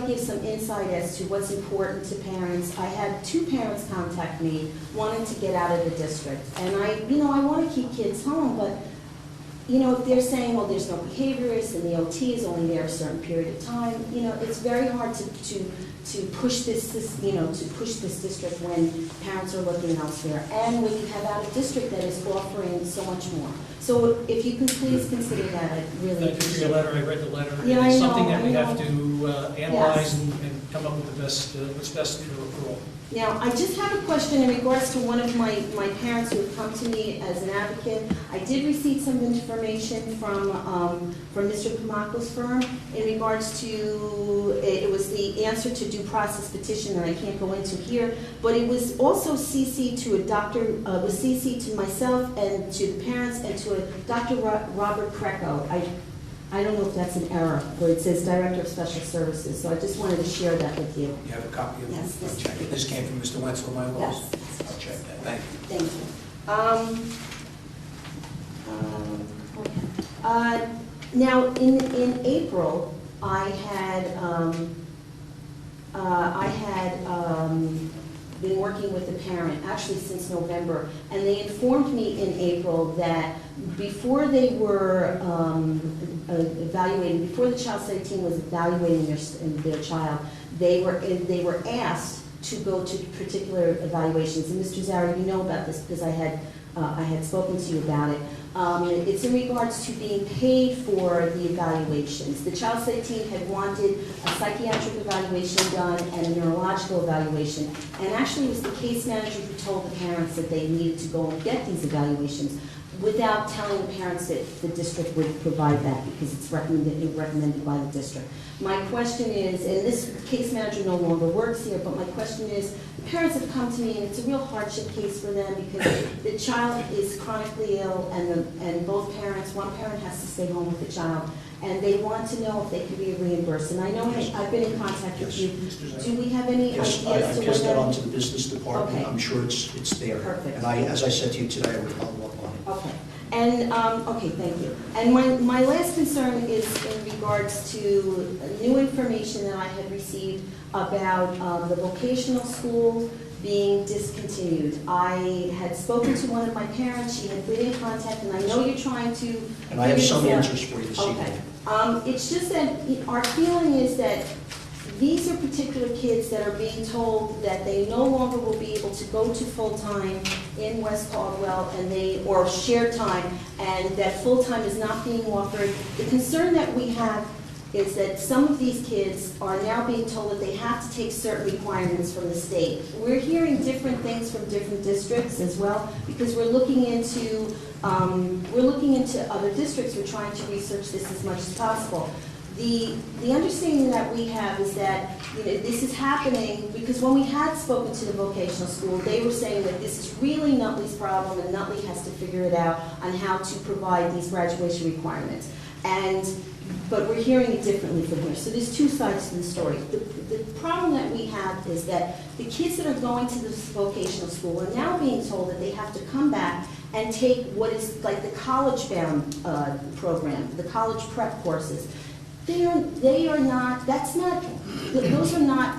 give some insight as to what's important to parents. I had 2 parents contact me wanting to get out of the district. And I want to keep kids home, but if they're saying, well, there's no behaviorist and the OT is only there a certain period of time, it's very hard to push this district when parents are looking elsewhere. And when you have out of district that is offering so much more. So if you can please consider that, I'd really Thank you for appreciate your it. letter. I read the letter. Yeah, It's I know, something that we I have know. to analyze and come up with the best, what's best for all. Now, I just have a question in regards to one of my parents who have come to me as an advocate. I did receive some information from Mr. Pamako's firm in regards to, it was the answer to due process petition that I can't go into here, but it was also CC'd to a doctor, was CC'd to myself and to the parents and to a Dr. Robert Kreco. I don't know if that's an error, but it says Director of Special Services, so I just wanted to share that with you. You have a copy of it? Yes. I'll check it. This came from Mr. Wenzel, my laws? Yes. I'll check that. Thank you. Thank you. Okay. Now, in April, I had been working working with the parent, actually since November, and they informed me in April that before they were evaluating, before the child study team was evaluating their child, they were asked to go to particular evaluations. And Mr. Zara, you know about this because I had spoken to you about it. It's in regards to being paid for the evaluations. The child study team had wanted a psychiatric evaluation done and a neurological evaluation. And actually it was the case manager who told the parents that they needed to go and get these evaluations without telling the parents that the district would provide that because it's recommended by the district. My question is, and this case manager no longer works here, but my question is, the parents have come to me and it's a real hardship case for them because the child is chronically ill and both parents, one parent has to stay home with the child, and they want to know if they can be reimbursed. And I know I've been in contact with you. Do we have any Yes, ideas I to passed that when on to the business department. Okay. I'm sure it's there. Perfect. And as I said to you today, I will follow up on it. Okay, and, okay, thank you. And my last concern is in regards to new information that I had received about the vocational school being discontinued. I had spoken to one of my parents, she had been in contact, and I know you're trying to... And I have some figure this out. answers for you this evening. Okay. It's just that our feeling is that these are particular kids that are being told that they no longer will be able to go to full-time in West Caldwell or shared time, and that full-time is not being offered. The concern that we have is that some of these kids are now being told that they have to take certain requirements from the state. We're hearing different things from different districts as well, because we're looking into other districts. We're trying to research this as much as possible. The understanding that we have is that this is happening because when we had spoken to the vocational school, they were saying that this is really Nutley's problem and Nutley has to figure it out on how to provide these graduation requirements. But we're hearing it differently from here. So there's two sides to the story. The problem that we have is that the kids that are going to this vocational school are now being told that they have to come back and take what is like the college-bound program, the college prep courses. Those are not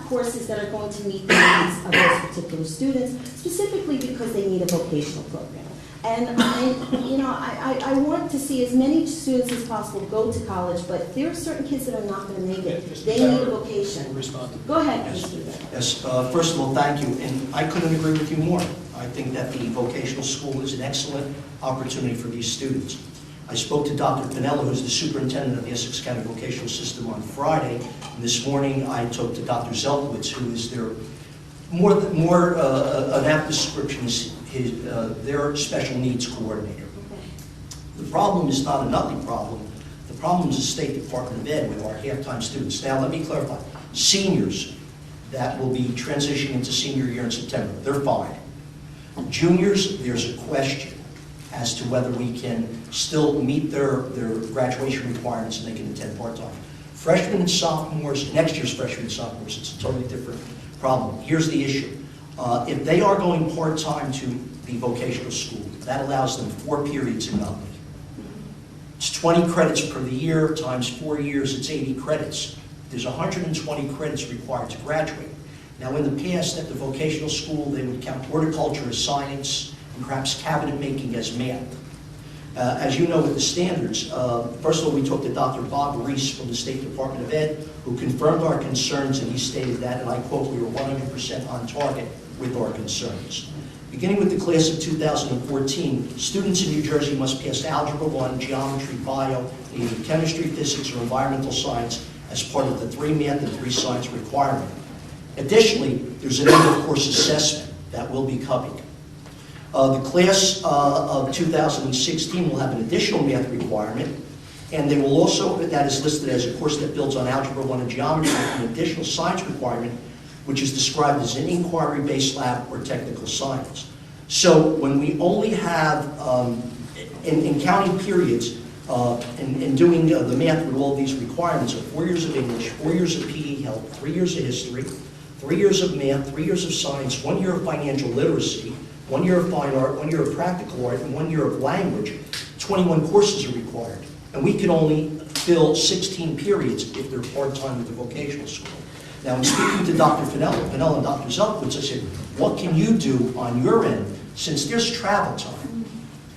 courses that are going to meet the needs of those particular students, specifically because they need a vocational program. And I want to see as many students as possible go to college, but there are certain kids that are not going to make it. They need a vocation. Go ahead, Mr. Beck. Yes, first of all, thank you, and I couldn't agree with you more. I think that the vocational school is an excellent opportunity for these students. I spoke to Dr. Pinella, who's the superintendent of the Essex County Vocational System, on Friday, and this morning I talked to Dr. Zelkowitz, who is their an apt description is their special needs coordinator. The problem is not a Nutley problem. The problem is the State Department of Ed with our half-time students. Now, let me clarify. Seniors that will be transitioning into senior year in September, they're fine. Juniors, there's a question as to whether we can still meet their graduation requirements and they can attend part-time. Freshmen and sophomores, next year's freshmen and sophomores, it's a totally different problem. Here's the issue. If they are going part-time to the vocational school, that allows them 4 periods in Nutley. It's 20 credits per year, times 4 years, it's 80 credits. There's 120 credits required to graduate. Now, in the past, at the vocational school, they would count horticulture as science and perhaps cabinet making as math. As you know, with the standards, first of all, we talked to Dr. Bob Reese from the State Department of Ed, who confirmed our concerns, and he stated that, and I quote, we were 100% on target with our concerns. Beginning with the class of 2014, students in New Jersey must pass Algebra 1, Geometry, Bio, either Chemistry, Physics, or Environmental Science as part of the 3 Math and 3 Science requirement. Additionally, there's an end-of-course assessment that will be coming. The class of 2016 will have an additional math requirement, and they will also, that is listed as a course that builds on Algebra 1 and Geometry, an additional science requirement, which is described as an inquiry-based lab or technical science. So when we only have, in counting periods, and doing the math with all these requirements of 4 years of English, 4 years of PE Health, 3 years of history, 3 years of math, 3 years of science, 1 year of financial literacy, 1 year of fine art, 1 year of practical art, and 1 year of language, 21 courses are required. And we can only fill 16 periods if they're part-time with the vocational school. Now, in speaking to Dr. Fennell and Dr. Zelkowitz, I said, what can you do on your end, since there's travel time?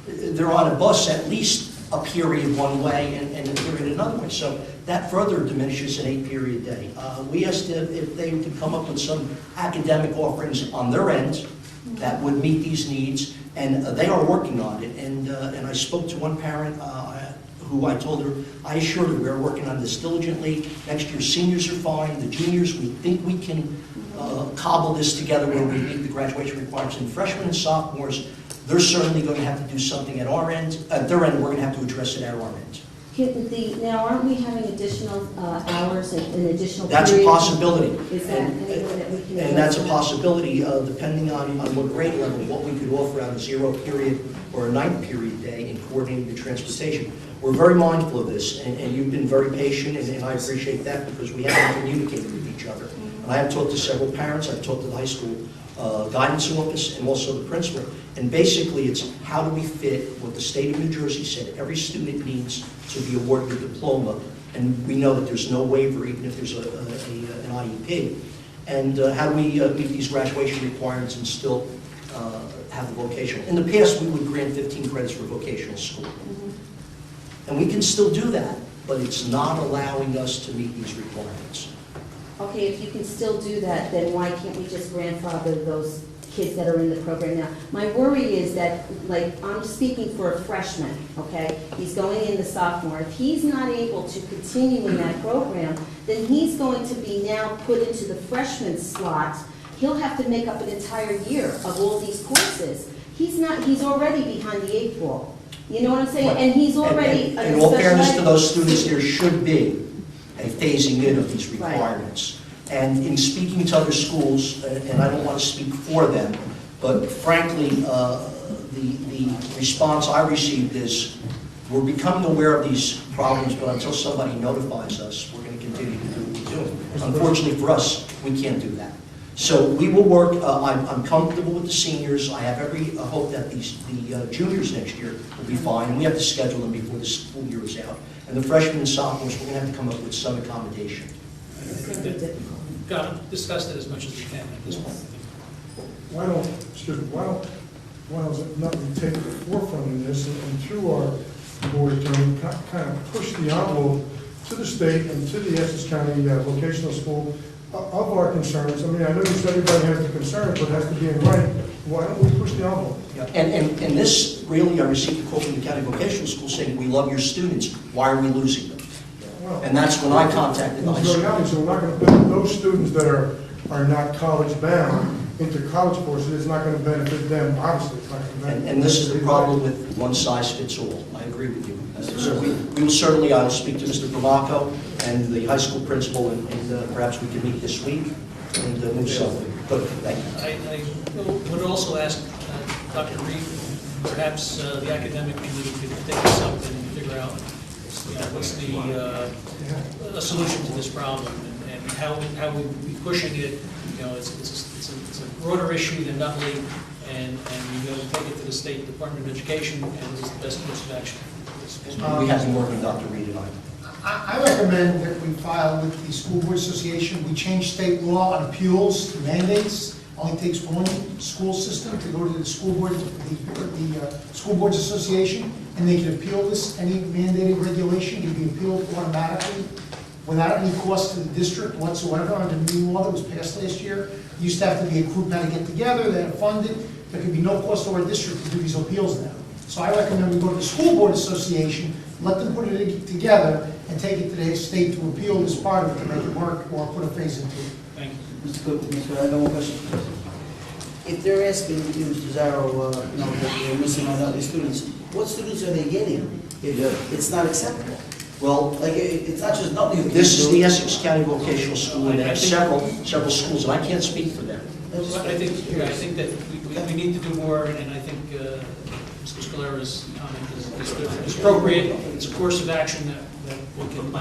They're on a bus at least a period one way and a period another way. So that further diminishes an 8-period day. We asked if they could come up with some academic offerings on their end that would meet these needs, and they are working on it. And I spoke to one parent who I told her, I assured her we're working on this diligently. Next year, seniors are fine. The juniors, we think we can cobble this together where we meet the graduation requirements. And freshmen and sophomores, they're certainly going to have to do something at our end. At their end, we're going to have to address it at our end. Now, aren't we having additional hours and additional That's a periods? possibility. Is that any way that we can? And that's a possibility, depending on what grade level, what we could offer on a 0-period or a 9-period day in coordinating the transportation. We're very mindful of this, and you've been very patient, and I appreciate that because we haven't communicated with each other. And I have talked to several parents, I've talked to the high school guidance office, and also the principal. And basically, it's how do we fit what the state of New Jersey said every student needs to be awarded a diploma, and we know that there's no waiver even if there's an IEP. And how do we meet these graduation requirements and still have the vocational? In the past, we would grant 15 credits for vocational school. And we can still do that, but it's not allowing us to meet these requirements. Okay, if you can still do that, then why can't we just grandfather those kids that are in the program now? My worry is that, like, I'm speaking for a freshman, okay? He's going in the sophomore. If he's not able to continue in that program, then he's going to be now put into the freshman slot. He'll have to make up an entire year of all these courses. He's already behind the 8 ball. You know what I'm saying? And he's already... In all fairness to those students, there should be a phasing in of these requirements. Right. And in speaking to other schools, and I don't want to speak for them, but frankly, the response I received is, we're becoming aware of these problems, but until somebody notifies us, we're going to continue to do what we're doing. Unfortunately for us, we can't do that. So we will work. I'm comfortable with the seniors. I have every hope that the juniors next year will be fine, and we have to schedule them before the school year is out. And the freshmen and sophomores, we're going to have to come up with some accommodation. We've got to discuss it as much as we can at this point. Why doesn't Nutley take the forefront in this and through our board attorney kind of push the envelope to the state and to the Essex County Vocational School of our concerns? I mean, I know you said everybody has the concerns, but it has to be in writing. Why don't we push the envelope? Yeah. And this, really, I received a call from the County Vocational School saying, we love your students, why are we losing them? Well, and that's when I contacted the high school. So we're not going to put those students that are not college bound into college courses. It's not going to benefit them, obviously. It's not going to benefit and this is the problem with one size fits all. I agree with you. So we will certainly, I'll speak to Mr. Bramaco and the high school principal, and perhaps we can meet this week and move something. Good, thank you. I would also ask Dr. Reed, perhaps the academic committee could take this up and figure out what's a solution to this problem and how we would be pushing it. It's a broader issue than Nutley, and we got to take it to the State Department of Education, and this is the best course of action. We have been working with Dr. Reed and I recommend that we file with the School Board Association. We change state law on appeals to mandates. Only takes one school system to go to the school board, the School Boards Association, and they can appeal this. Any mandated regulation can be appealed automatically without any cost to the district whatsoever under the new law that was passed last year. It used to have to be a group had to get together, they had to fund it. There could be no cost to our district to do these appeals now. So I recommend we go to the School Board Association, let them put it together, and take it to the state to appeal this part of it to make it work, or put a phase into it. Thank you. Mr. Cook, Mr. I got one question. If they're asking you, Mr. Zarro, that they're missing on Nutley students, what students are they getting if it's not acceptable? Well, like, it's not just Nutley. This is the Essex County Vocational School, and they have several schools, and I can't speak for them. I think that we need to do more, and I think Mr. Scalera's comment is appropriate. It's a course of action that we can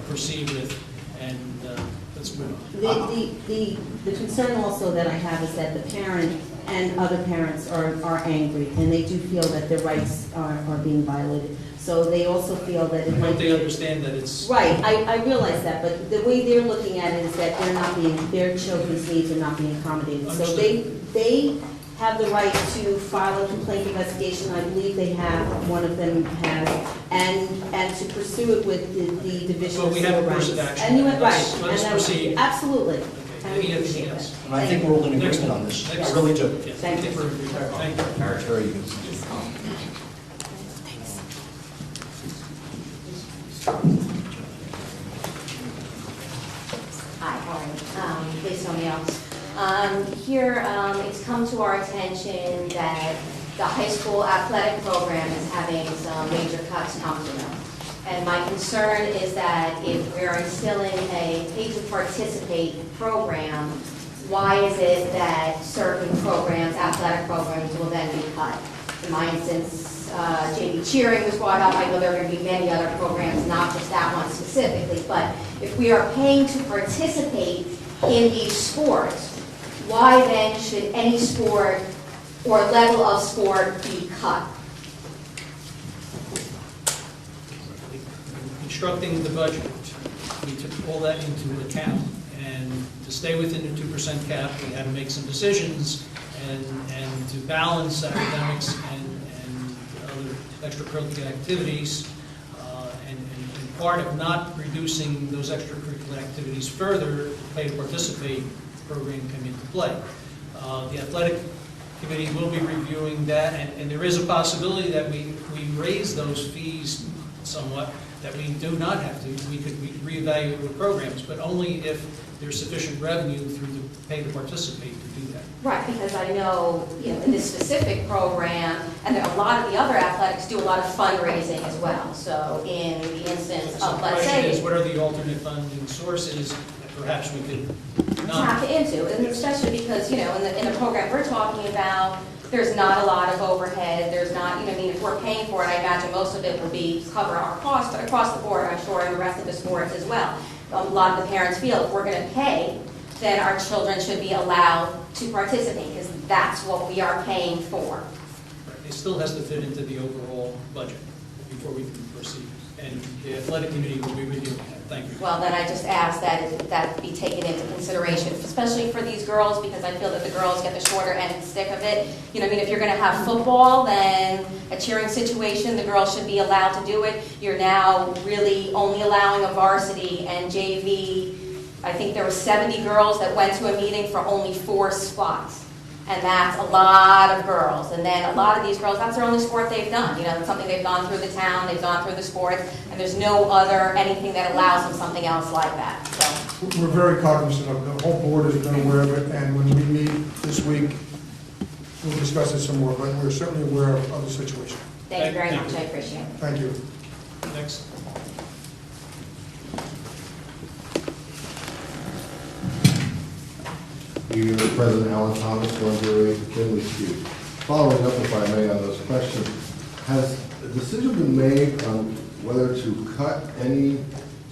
proceed with, and let's move on. The concern also that I have is that the parent and other parents are angry, and they do feel that their rights are being violated. So they also feel that it I might hope be... they understand that it's... Right, I realize that, but the way they're looking at it is that their children's needs are not being accommodated. So they have the right to file a complaint investigation, I believe they have, one of them has, and to pursue it with the Division Well, of we have Civil a course of Rights. action. And you went right. Let's And that- proceed. Absolutely. Okay. And we Anything appreciate else? that. And I think we're all in Next agreement one. on this. Next I really do. Yes, Thank you. Thank you. Hi, how are you? Please tell me else. Here, it's come to our attention that the high school athletic program is having some major cuts come to them. And my concern is that if we're instilling a pay to participate program, why is it that certain programs, athletic programs, will then be cut? In my instance, JV cheering was brought up. I know there are going to be many other programs, not just that one specifically. But if we are paying to participate in these sports, why then should any sport or level of sport be cut? Constructing the budget, we took all that into account, and to stay within the 2% cap, we had to make some decisions, and to balance academics and other extracurricular activities, and part of not reducing those extracurricular activities further, the pay to participate program came into play. The athletic committee will be reviewing that, and there is a possibility that we raise those fees somewhat, that we do not have to. We could reevaluate the programs, but only if there's sufficient revenue through the pay to participate to do that. Right, because I know, in this specific program, and a lot of the other athletics do a lot of fundraising as well. So in the instance So of, the let's question is, say, what are the alternate funding sources that perhaps we could not? tap into, and especially because, in the program we're talking about, there's not a lot of overhead, there's not, if we're paying for it, I imagine most of it will be cover our costs across the board, I'm sure, and the rest of the sports as well. A lot of the parents feel if we're going to pay, then our children should be allowed to participate, because that's what we are paying for. Right. It still has to fit into the overall budget before we can proceed. And the athletic committee will be reviewing that. Thank you. Well, then I just ask that be taken into consideration, especially for these girls, because I feel that the girls get the shorter end of the stick of it. If you're going to have football, then a cheering situation, the girls should be allowed to do it. You're now really only allowing a varsity and JV. I think there were 70 girls that went to a meeting for only 4 spots. And that's a lot of girls. And then a lot of these girls, that's their only sport they've done. That's something they've gone through the town, they've gone through the sports, and there's no other, anything that allows them something else like that, so. We're very cognizant of it. The whole board has been aware of it, and when we meet this week, we'll discuss it some more, but we're certainly aware of the situation. Thank you very much, I appreciate it. Thank you. Next. Your President Alan Thomas, 108 McKinley Street. Following up, if I may, on those questions, has a decision been made on whether to cut any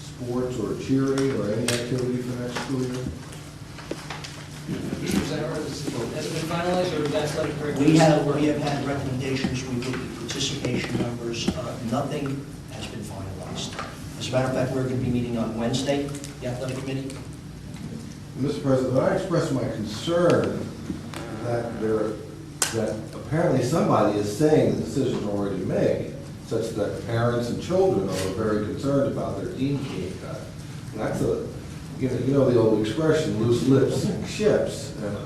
sports or cheering or any activity for next school year? Has it been finalized, or is that athletic director? We have had recommendations, we looked at participation numbers, nothing has been finalized. As a matter of fact, we're going to be meeting on Wednesday, the athletic committee. Mr. President, I expressed my concern that apparently somebody is saying the decision's already made, such that parents and children are very concerned about their teams being cut. And that's the old expression, loose lips and ships. And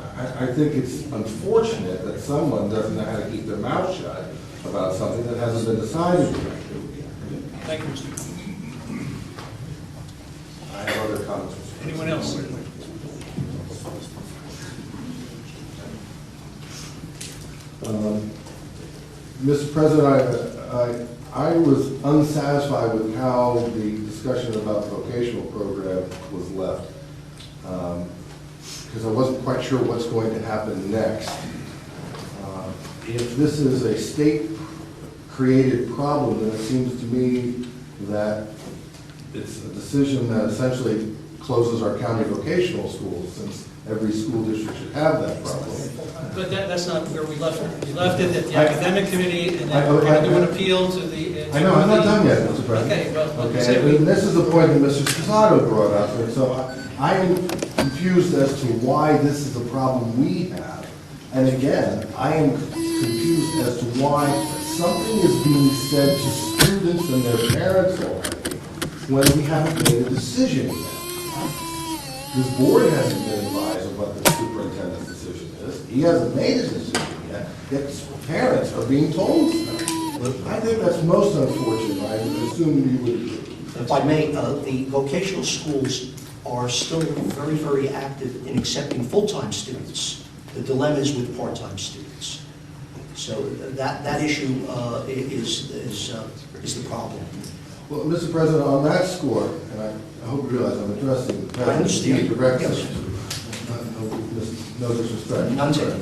I think it's unfortunate that someone doesn't know how to keep their mouth shut about something that hasn't been decided yet. Thank you, Mr. I have other comments. Anyone else? Mr. President, I was unsatisfied with how the discussion about the vocational program was left, because I wasn't quite sure what's going to happen next. If this is a state-created problem, then it seems to me that it's a decision that essentially closes our county vocational schools, since every school district should have that problem. But that's not where we left it. We left it at the I- academic committee, and then we're going to do an appeal to the... I know, I'm not done yet, Mr. President. Okay, well, Okay, and this is the point that Mr. Scasato brought up, and so I am confused as to why this is a problem we have. And again, I am confused as to why something is being said to students and their parents already when we haven't made a decision yet. This board hasn't been advised of what the superintendent's decision is. He hasn't made a decision yet, yet parents are being told stuff. I think that's most unfortunate. I assume you would agree. If I may, the vocational schools are still very, very active in accepting full-time students. The dilemma is with part-time students. So that issue is the problem. Well, Mr. President, on that score, and I hope you realize I'm addressing the I understand. directly. Yes. No disrespect. None taken.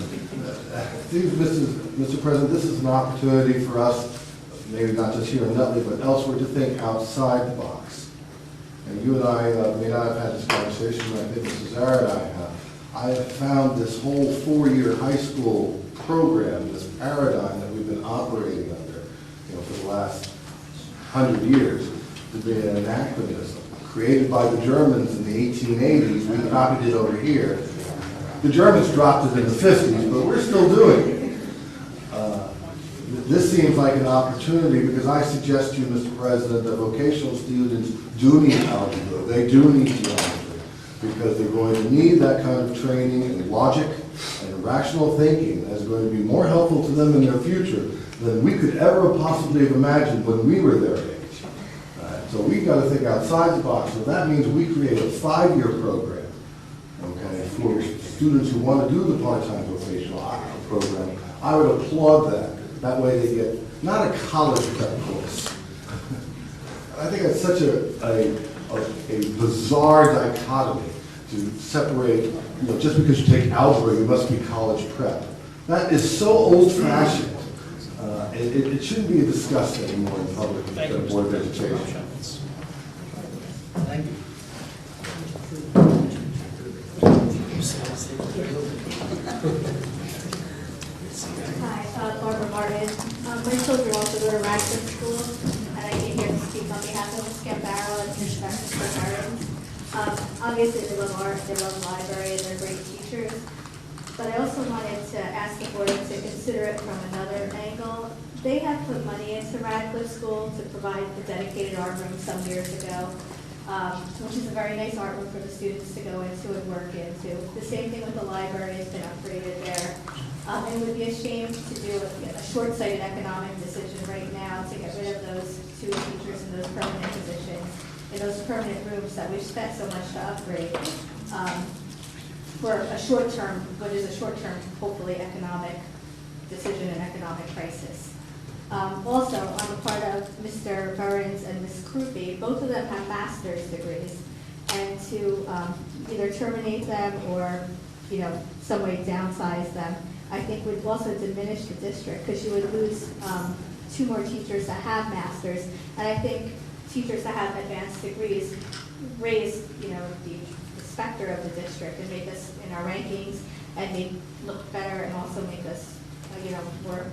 Mr. President, this is an opportunity for us, maybe not just here in Nutley, but elsewhere, to think outside the box. And you and I may not have had this conversation, but I think Mrs. Zara and I have. I have found this whole four-year high school program, this paradigm that we've been operating under, for the last 100 years, to be an anachronism created by the Germans in the 1880s. We copied it over here. The Germans dropped it in the 50s, but we're still doing it. This seems like an opportunity, because I suggest to you, Mr. President, that vocational students do need algebra. They do need geometry, because they're going to need that kind of training in logic and rational thinking that's going to be more helpful to them in their future than we could ever possibly have imagined when we were their age. So we've got to think outside the box. So that means we create a 5-year program, okay, for students who want to do the part-time vocational program. I would applaud that. That way they get not a college prep course. I think it's such a bizarre dichotomy to separate, just because you take algebra, you must be college prep. That is so old-fashioned. It shouldn't be discussed anymore in public at the Board of Education. Thank you. Hi, Barbara Martin. My children also go to Radcliffe School, and I came here to speak on behalf of Ms. Gambaro and Mr. Barons. Obviously, they love art, they love library, and they're great teachers. But I also wanted to ask the board to consider it from another angle. They have put money into Radcliffe School to provide a dedicated art room some years ago, which is a very nice art room for the students to go into and work into. The same thing with the library has been upgraded there. It would be a shame to do a short-sighted economic decision right now to get rid of those 2 teachers in those permanent positions, in those permanent rooms that we've spent so much to upgrade, for a short-term, what is a short-term, hopefully, economic decision and economic crisis. Also, on the part of Mr. Burns and Ms. Krupe, both of them have master's degrees, and to either terminate them or, some way downsize them, I think would also diminish the district, because you would lose 2 more teachers that have masters, and I think teachers that have advanced degrees raise, the specter of the district and make us in our rankings and make look better and also make us, more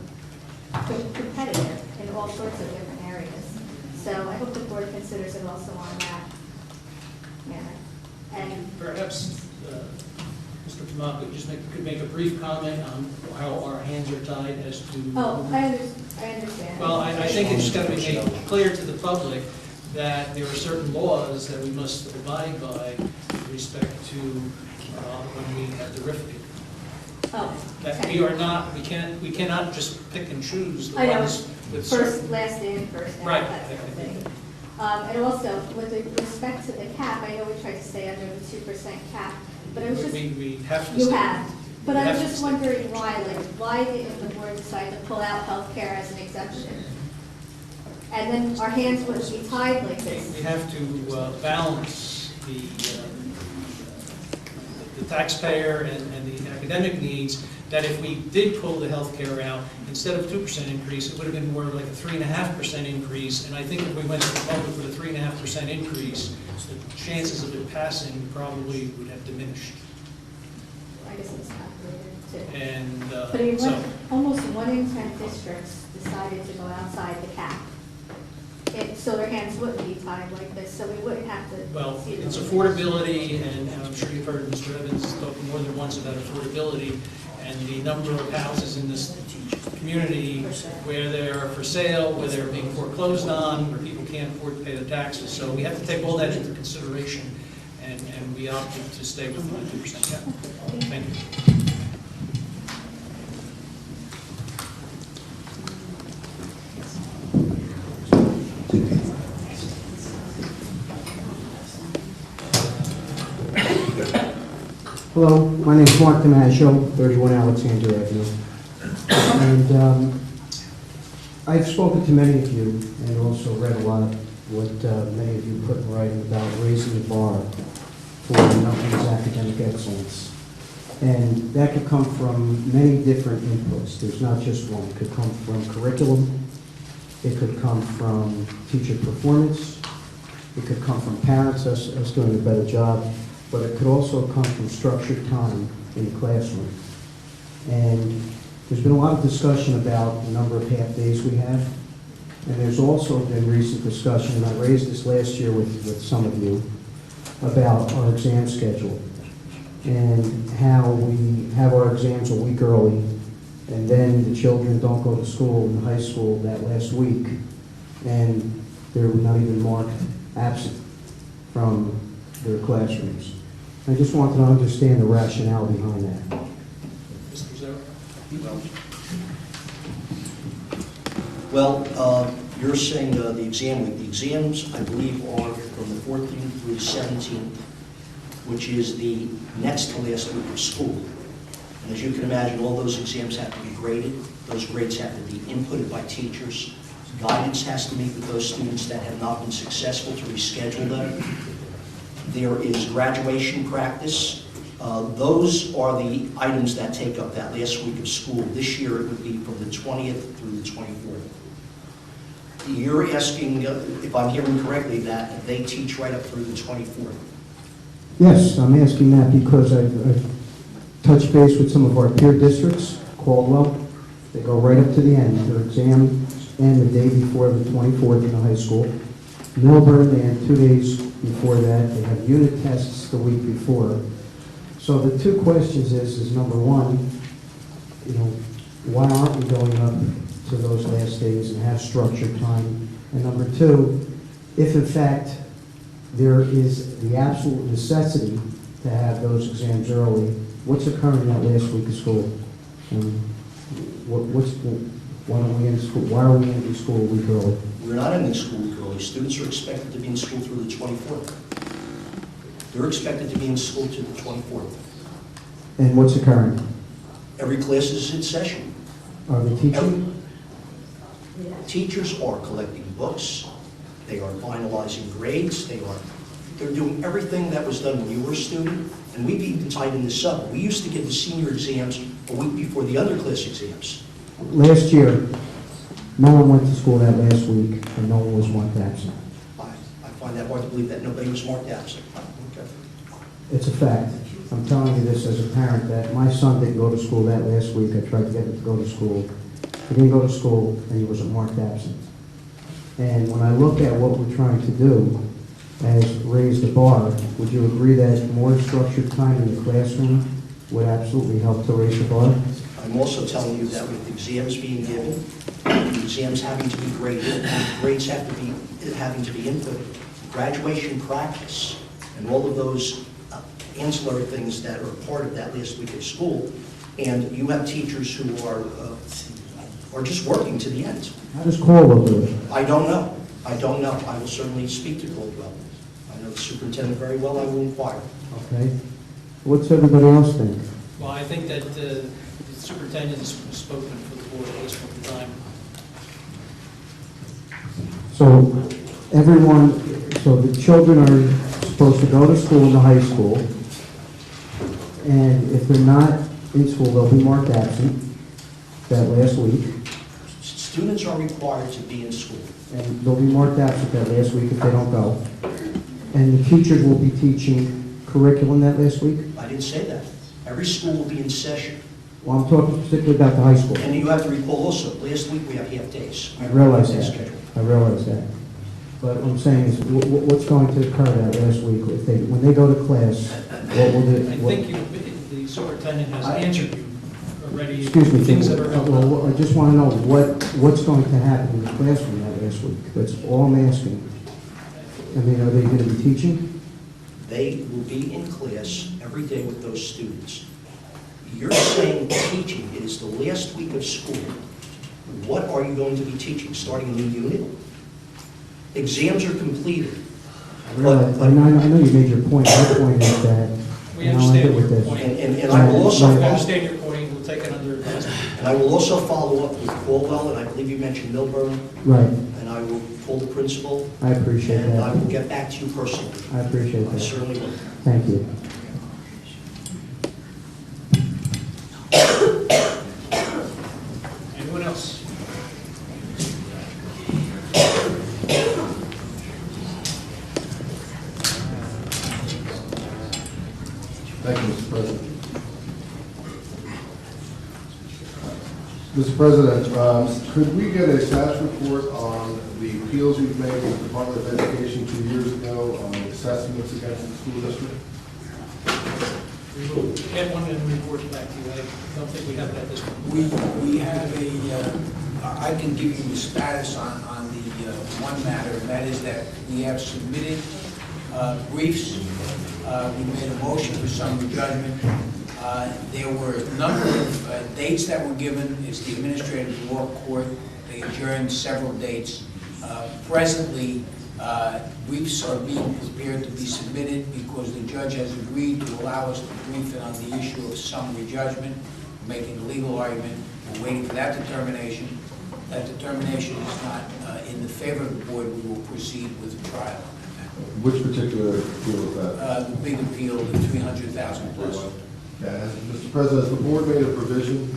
competitive in all sorts of different areas. So I hope the board considers it also on that manner. And Perhaps Mr. Tamako could make a brief comment on how our hands are tied as to... Oh, I understand. Well, I think it's got to be made clear to the public that there are certain laws that we must abide by with respect to when we have the RIF meeting. Oh, That okay. we cannot just pick and choose the I know, ones with first, certain... last in, first out, Right. that sort of thing. And also, with respect to the cap, I know we tried to stay under the 2% cap, but I was just... We have to... You have. But We I was have to just stay. wondering why didn't the board decide to pull out healthcare as an exemption? And then our hands wouldn't be tied like this. We have to balance the taxpayer and the academic needs, that if we did pull the healthcare out, instead of 2% increase, it would have been more like a 3.5% increase. And I think if we went to the public with a 3.5% increase, the chances of it passing probably would have diminished. I guess it's calculated too. And But it so, went, almost 1 in 10 districts decided to go outside the cap. So their hands wouldn't be tied like this, so we wouldn't have to. well, it's affordability, and I'm sure you've heard Mr. Evans talk more than once about affordability, and the number of houses in this community where they're for sale, where they're being foreclosed on, where people can't afford to pay their taxes. So we have to take all that into consideration, and we opted to stay with the 2% cap. Thank you. Hello, my name is Mark DiMaggio, 31 Alexander Avenue. And I've spoken to many of you and also read a lot what many of you put in writing about raising the bar for Nutley's academic excellence. And that could come from many different inputs. There's not just one. It could come from curriculum. It could come from teacher performance. It could come from parents, us doing a better job. But it could also come from structured time in the classroom. And there's been a lot of discussion about the number of half days we have. And there's also been recent discussion, and I raised this last year with some of you, about our exam schedule and how we have our exams a week early, and then the children don't go to school in high school that last week, and they're not even marked absent from their classrooms. I just wanted to understand the rationale behind that. Mr. Zerr? Well, you're saying the exam week. The exams, I believe, are from the 14th through the 17th, which is the next to last week of school. And as you can imagine, all those exams have to be graded. Those grades have to be inputted by teachers. Guidance has to meet with those students that have not been successful to reschedule them. There is graduation practice. Those are the items that take up that last week of school. This year it would be from the 20th through the 24th. You're asking, if I'm hearing correctly, that they teach right up through the 24th. Yes, I'm asking that because I've touched base with some of our peer districts, Caldwell. They go right up to the end. Their exam end the day before the 24th in the high school. Milburn, they had 2 days before that. They have unit tests the week before. So the two questions is number one, why aren't we going up to those last days and have structured time? And number two, if in fact there is the absolute necessity to have those exams early, what's occurring that last week of school? And why are we in school a week early? We're not ending school week early. Students are expected to be in school through the 24th. They're expected to be in school to the 24th. And what's occurring? Every class is in session. Are they teaching? Teachers are collecting books. They are finalizing grades. They're doing everything that was done when you were a student. And we've even tightened this up. We used to give the senior exams a week before the underclass exams. Last year, no one went to school that last week, and no one was marked absent. I find that hard to believe that nobody was marked absent. Okay. It's a fact. I'm telling you this as a parent, that my son didn't go to school that last week. I tried to get him to go to school. He didn't go to school, and he wasn't marked absent. And when I look at what we're trying to do as raise the bar, would you agree that more structured time in the classroom would absolutely help to raise the bar? I'm also telling you that with exams being given, the exams having to be graded, grades having to be inputted, graduation practice, and all of those ancillary things that are part of that last week of school, and you have teachers who are just working to the end. How does Caldwell do it? I don't know. I will certainly speak to Caldwell. I know the superintendent very well. I will inquire. Okay. What's everybody else think? Well, I think that the superintendent has spoken for the board at this point in time. So the children are supposed to go to school in the high school, And if they're not in school, they'll be marked absent that last week. Students are required to be in school. And they'll be marked absent that last week if they don't go. And the teachers will be teaching curriculum that last week. I didn't say that. Every school will be in session. Well, I'm talking specifically about the high school. And you have to recall also, last week we have half days. I realize Half-day that. schedule. I realize that. But what I'm saying is, what's going to occur that last week? If they, when they go to class, what will they? I think the superintendent has answered you already. Excuse me, Things that are going on. well, I just want to know what's going to happen in the classroom that last week. That's all I'm asking. I mean, are they going to be teaching? They will be in class every day with those students. You're saying teaching, it is the last week of school. What are you going to be teaching? Starting a new unit? Exams are completed. I realize, I know you made your point. My point is that, We and I'll end it understand with your this. point. And I will also We understand your point, we'll take it under advisement. And I will also follow up with Caldwell, and I believe you mentioned Milburn, Right, and I will call the principal, I appreciate and I will that. get back to you personally. I appreciate I that. certainly will. Thank you. Anyone else? Thank you, Mr. President. Mr. President, could we get a status report on the appeals we've made to the Department of Education 2 years ago on assessments against the school district? We will get one and report back to you. I don't think we have that this one. We have I can give you the status on the one matter, and that is that we have submitted briefs. We made a motion for summary judgment. There were a number of dates that were given. It's the administrative law court. They adjourned several dates. Presently, briefs are being prepared to be submitted because the judge has agreed to allow us to brief it on the issue of summary judgment, making a legal argument. We're waiting for that determination. That determination is not in the favor of the board. We will proceed with the trial. Which particular appeal is that? The big appeal, the 300,000 plus. Yeah, Mr. President, has the board made a provision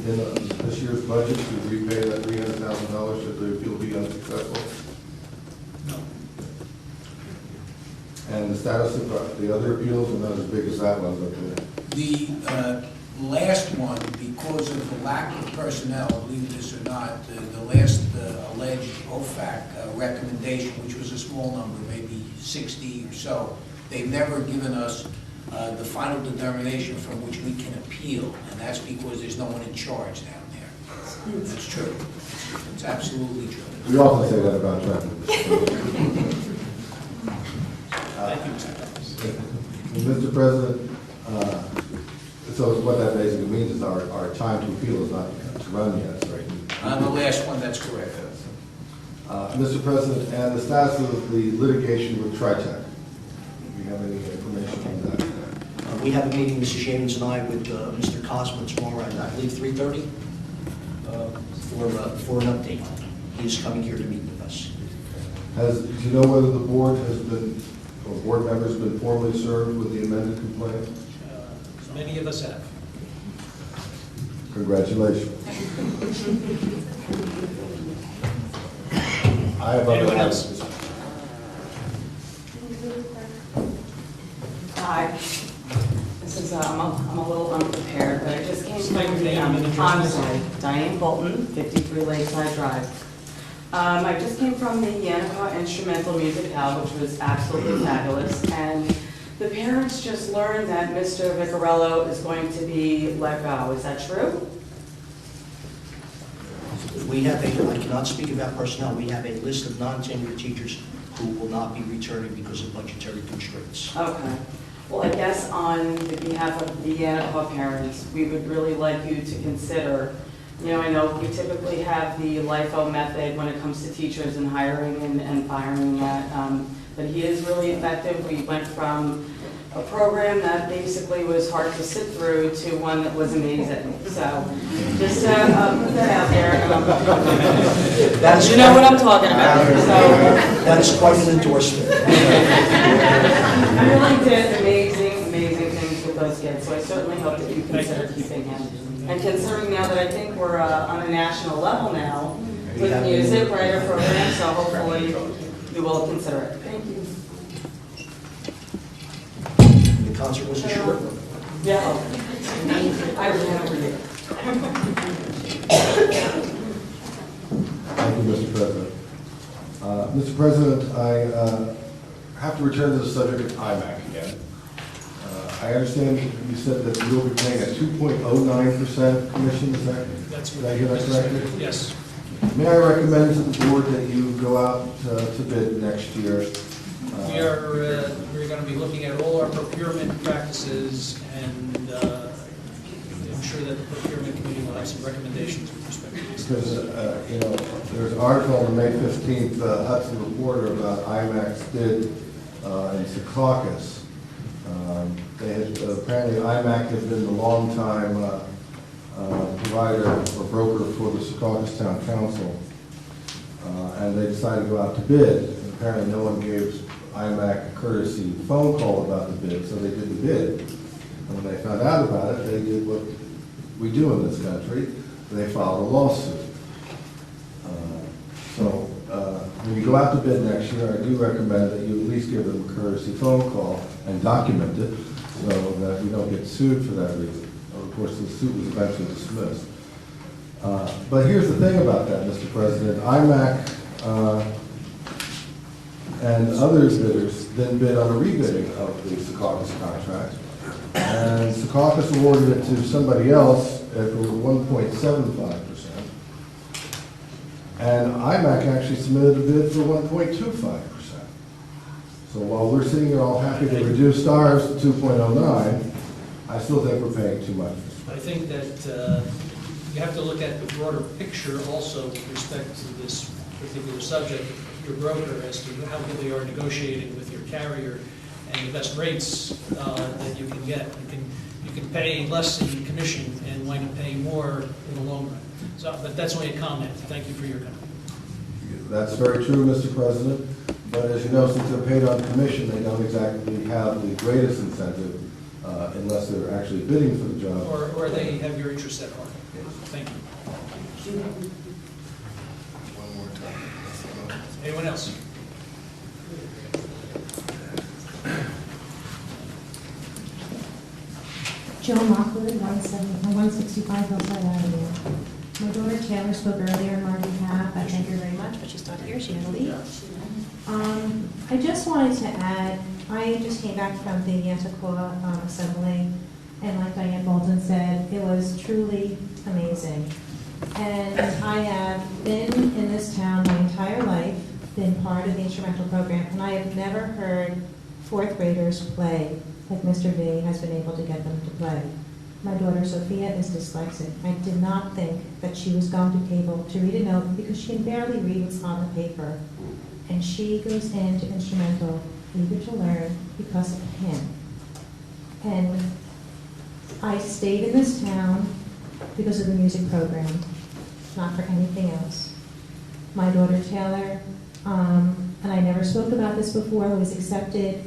in this year's budget to repay that $300,000 should the appeal be unsuccessful? No. And the status of the other appeals are not as big as that one, but The last one, because of the lack of personnel, believe this or not, the last alleged OFAC recommendation, which was a small number, maybe 60 or so, they've never given us the final determination from which we can appeal, and that's because there's no one in charge down there. That's true. It's absolutely true. we often say that about traffic. Thank you, Mr. Thomas. Mr. President, so what that basically means is our time to appeal is not run yet, right? On the last one, that's correct. Mr. President, and the status of the litigation with TriTech. Do you have any information on that? We have a meeting, Mrs. Shamans and I, with Mr. Cosmo tomorrow at, I believe, 3:30 for an update. He is coming here to meet with us. Do you know whether the board has been, or board members have been formally served with the amended complaint? Many of us have. Congratulations. I have other Anyone else? items. Hi. This is, I'm a little unprepared, but I just came State your from the, name and address, I'm please. sorry, Diane Bolton, 53 Lakeside Drive. I just came from the Yannicka Instrumental Music Hall, which was absolutely fabulous, and the parents just learned that Mr. Vicarello is going to be let go. Is that true? We have I cannot speak about personnel, we have a list of non-tenured teachers who will not be returning because of budgetary constraints. Okay. Well, I guess on the behalf of the Yannicka parents, we would really like you to consider, you know, I know we typically have the LIFO method when it comes to teachers and hiring and firing that, but he is really effective. We went from a program that basically was hard to sit through to one that was amazing. So just to put that out there. You know what I'm talking about. So, that is quite an endorsement. I really did amazing things with those kid, so I certainly hope that you consider keeping him. And considering now that I think we're on a national level now with music, writer program, so hopefully you will consider it. Thank you. The concert was a short one. Yeah. I ran over you. Thank you, Mr. President. Mr. President, I have to return to the subject of IMAC again. I understand you said that you'll be paying a 2.09% commission, is that? That's Did I hear that correctly? Yes. May I recommend to the board that you go out to bid next year? We're going to be looking at all our procurement practices and ensure that the procurement committee will have some recommendations with respect to this. Because, there's an article on the May 15th Hudson Reporter about IMAC's bid in Secaucus. Apparently IMAC has been the long-time provider or broker for the Secaucus Town Council. And they decided to go out to bid. And apparently no one gave IMAC a courtesy phone call about the bid, so they did the bid. And when they found out about it, they did what we do in this country. They filed a lawsuit. When you go out to bid next year, I do recommend that you at least give them a courtesy phone call and document it so that we don't get sued for that reason. Of course, the suit was eventually dismissed. But here's the thing about that, Mr. President. IMAC and other bidders then bid on a rebidding of the Secaucus contract. And Secaucus awarded it to somebody else at 1.75%. And IMAC actually submitted a bid for 1.25%. So while we're sitting here all happy to reduce ours to 2.09, I still think we're paying too much. I think that you have to look at the broader picture also with respect to this particular subject, your broker, as to how good they are negotiating with your carrier and the best rates that you can get. You can pay less in commission and wind up paying more in the long run. So, but that's only a comment. Thank you for your comment. That's very true, Mr. President. But as you know, since they're paid on commission, they don't exactly have the greatest incentive unless they're actually bidding for the job. Or they have your interest at heart. Thank you. One more time. Anyone else? Joan Lockwood, 165 Hillside Avenue. My daughter Taylor spoke earlier on my behalf. I thank her very much, but she's not here. She had to leave. I just wanted to add, I just came back from the Yantacoa Assembly, and like Diane Bolton said, it was truly amazing. And I have been in this town my entire life, been part of the instrumental program, and I have never heard fourth graders play like Mr. V has been able to get them to play. My daughter Sophia is dyslexic. I did not think that she was going to be able to read a note because she can barely read what's on the paper. And she goes into instrumental, eager to learn because of him. And I stayed in this town because of the music program, not for anything else. My daughter Taylor, and I never spoke about this before, was accepted.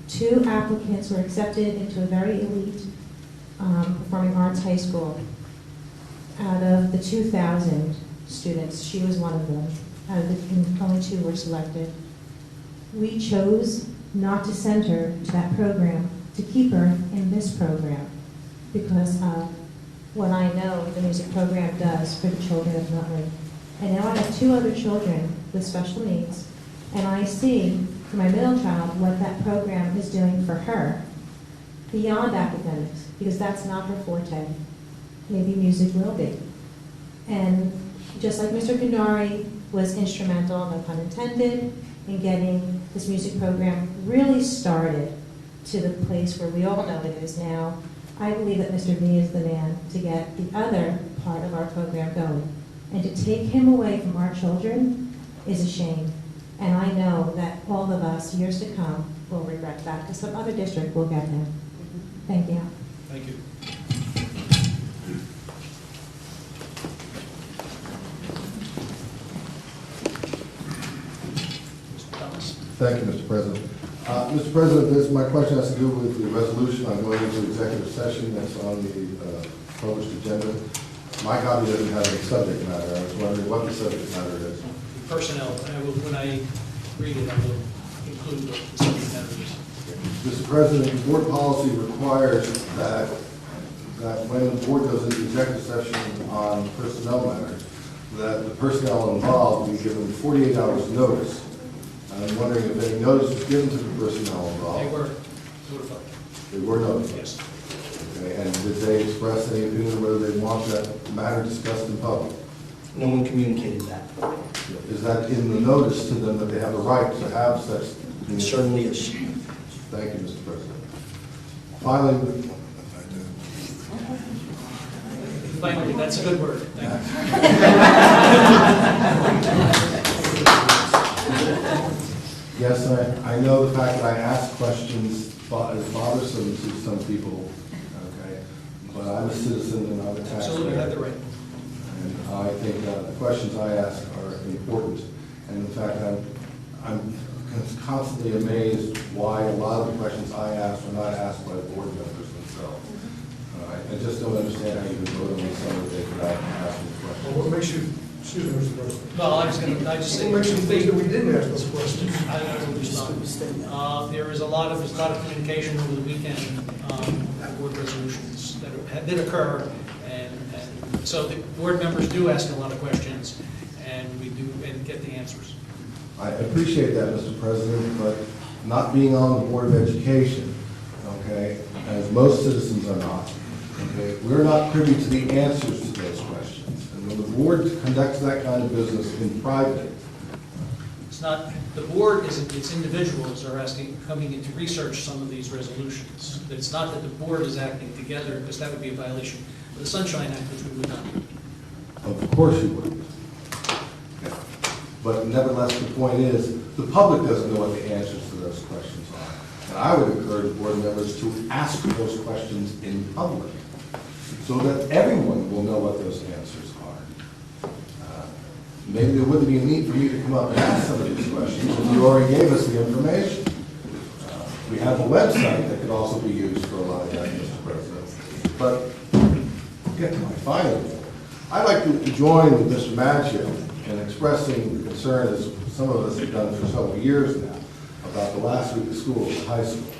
2 applicants were accepted into a very elite performing arts high school. Out of the 2,000 students, she was one of them. Only 2 were selected. We chose not to send her to that program, to keep her in this program, because of what I know the music program does for the children of Nutley. And now I have 2 other children with special needs, and I see for my middle child what that program is doing for her beyond academics, because that's not her forte. Maybe music will be. And just like Mr. Kandari was instrumental, no pun intended, in getting this music program really started to the place where we all know it is now, I believe that Mr. V is the man to get the other part of our program going. And to take him away from our children is a shame. And I know that all of us, years to come, will regret that, because some other district will get him. Thank you. Thank you. Mr. Thomas. Thank you, Mr. President. Mr. President, my question has to do with the resolution. I'm going into executive session that's on the published agenda. My copy doesn't have any subject matter. I was wondering what the subject matter is. Personnel, when I read it, I will include what the subject matter is. Mr. President, board policy requires that when the board goes into executive session on personnel matters, that the personnel involved be given 48 hours notice. I'm wondering if any notice was given to the personnel involved. They were notified. They were notified? Yes. Okay, and did they express any opinion whether they want that matter discussed in public? No one communicated that. Is that in the notice to them that they have the right to have such? It certainly is. Thank you, Mr. President. Finally, Finally, that's a good word. Thank you. yes, I know the fact that I ask questions is bothersome to some people, okay? But I'm a citizen and I'm a taxpayer. Absolutely, you have the right. And I think the questions I ask are important. And in fact, I'm constantly amazed why a lot of the questions I ask are not asked by board members themselves. I just don't understand how you can vote on something without asking questions. Well, what makes you, excuse me, Mr. President. Well, I just say. What makes you think that we didn't ask those questions? I will respond. There is a lot of communication over the weekend, board resolutions that did occur, and so the board members do ask a lot of questions, and we do and get the answers. I appreciate that, Mr. President, but not being on the Board of Education, okay, as most citizens are not, okay, we're not privy to the answers to those questions. And when the board conducts that kind of business in private, It's not, the board isn't, it's individuals are coming in to research some of these resolutions. It's not that the board is acting together, because that would be a violation of the Sunshine Act, which we would not do. of course you would. But nevertheless, the point is, the public doesn't know what the answers to those questions are. And I would encourage board members to ask those questions in public, so that everyone will know what those answers are. Maybe there wouldn't be a need for me to come up and ask some of these questions, if you already gave us the information. We have a website that could also be used for a lot of that, Mr. President. But, get to my final point. I'd like to join with Mr. Maggio in expressing the concern, as some of us have done for several years now, about the last week of school at the high school.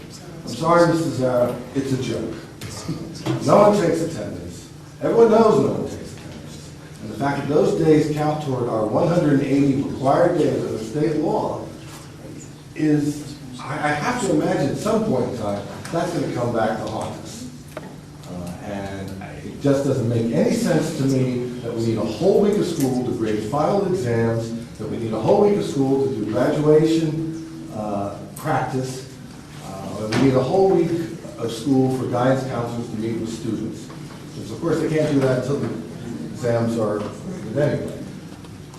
I'm sorry, Mr. Zara, it's a joke. No one takes attendance. Everyone knows no one takes attendance. And the fact that those days count toward our 180 required days under state law is, I have to imagine at some point in time, that's going to come back to haunt us. And it just doesn't make any sense to me that we need a whole week of school to grade final exams, that we need a whole week of school to do graduation practice, and we need a whole week of school for guidance counselors to meet with students. Because of course they can't do that until the exams are anyway.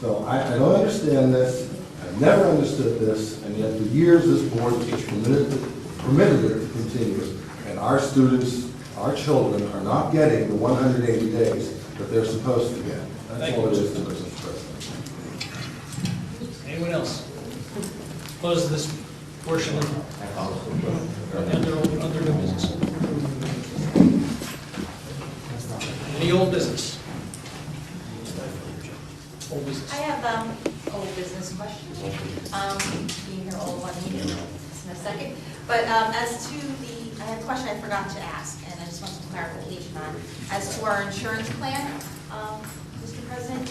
So I don't understand this, I've never understood this, and yet for years this board has permitted it to continue, and our students, our children are not getting the 180 days that they're supposed to get. That's all it is to Mr. President. Anyone else? Close this portion of under new business. Any old business? Old business. I have old business questions. Being here all one meeting, in a second. But as to I had a question I forgot to ask, and I just want some clarification on. As to our insurance plan, Mr. President,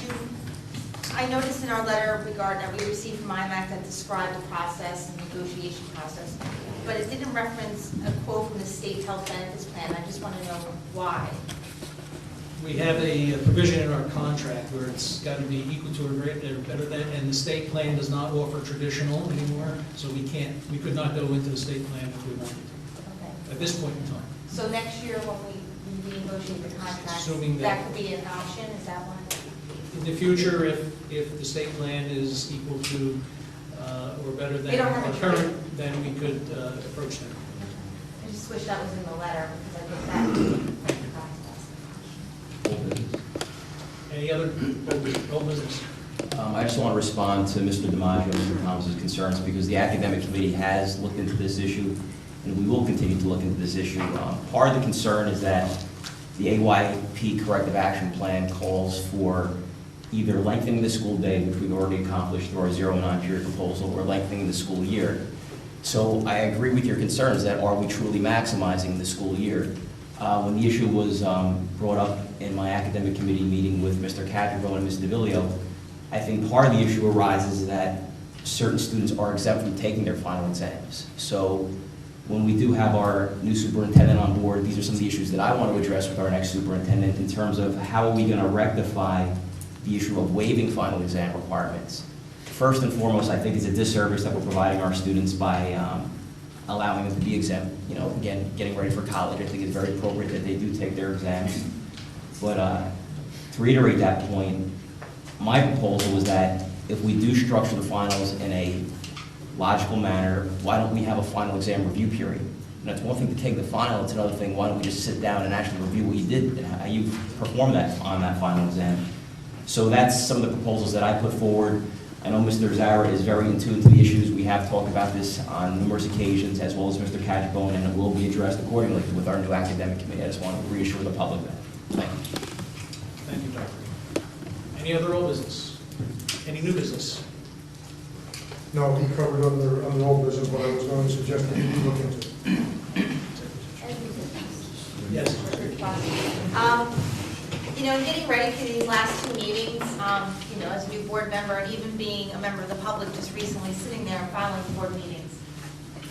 I noticed in our letter that we received from IMAC that described the process and negotiation process, but it didn't reference a quote from the state health benefits plan. I just want to know why. We have a provision in our contract where it's got to be equal to or better than, and the state plan does not offer traditional anymore, so we could not go into the state plan if we wanted to. Okay. At this point in time. So next year when we renegotiate the contract, Assuming that could be an option, is that one? In the future, if the state plan is equal to or better They than don't have our a current, then we could approach them. I just wish that was in the letter, because I think that would be the process. Any other old business? I just want to respond to Mr. DiMaggio and Mr. Thomas's concerns, because the academic committee has looked into this issue, and we will continue to look into this issue. Part of the concern is that the AYP corrective action plan calls for either lengthening the school day, which we've already accomplished through our 0-9 period proposal, or lengthening the school year. So I agree with your concerns that are we truly maximizing the school year? When the issue was brought up in my academic committee meeting with Mr. Cadrigo and Ms. DeVillio, I think part of the issue arises that certain students are exempt from taking their final exams. So when we do have our new superintendent on board, these are some of the issues that I want to address with our next superintendent in terms of how are we going to rectify the issue of waiving final exam requirements. First and foremost, I think it's a disservice that we're providing our students by allowing them to be exempt. You know, again, getting ready for college, I think it's very appropriate that they do take their exams. But to reiterate that point, my proposal is that if we do structure the finals in a logical manner, why don't we have a final exam review period? And it's one thing to take the final, it's another thing, why don't we just sit down and actually review what you did and how you performed that on that final exam. So that's some of the proposals that I put forward. I know Mr. Zara is very in tune to the issues. We have talked about this on numerous occasions, as well as Mr. Cadrigo, and it will be addressed accordingly with our new academic committee. I just want to reassure the public that. Thank you. Thank you, Dr. Any other old business? Any new business? No, he covered under old business what I was going to suggest that you look into. Yes. You know, in getting ready for these last two meetings, you know, as a new board member and even being a member of the public just recently sitting there and following board meetings,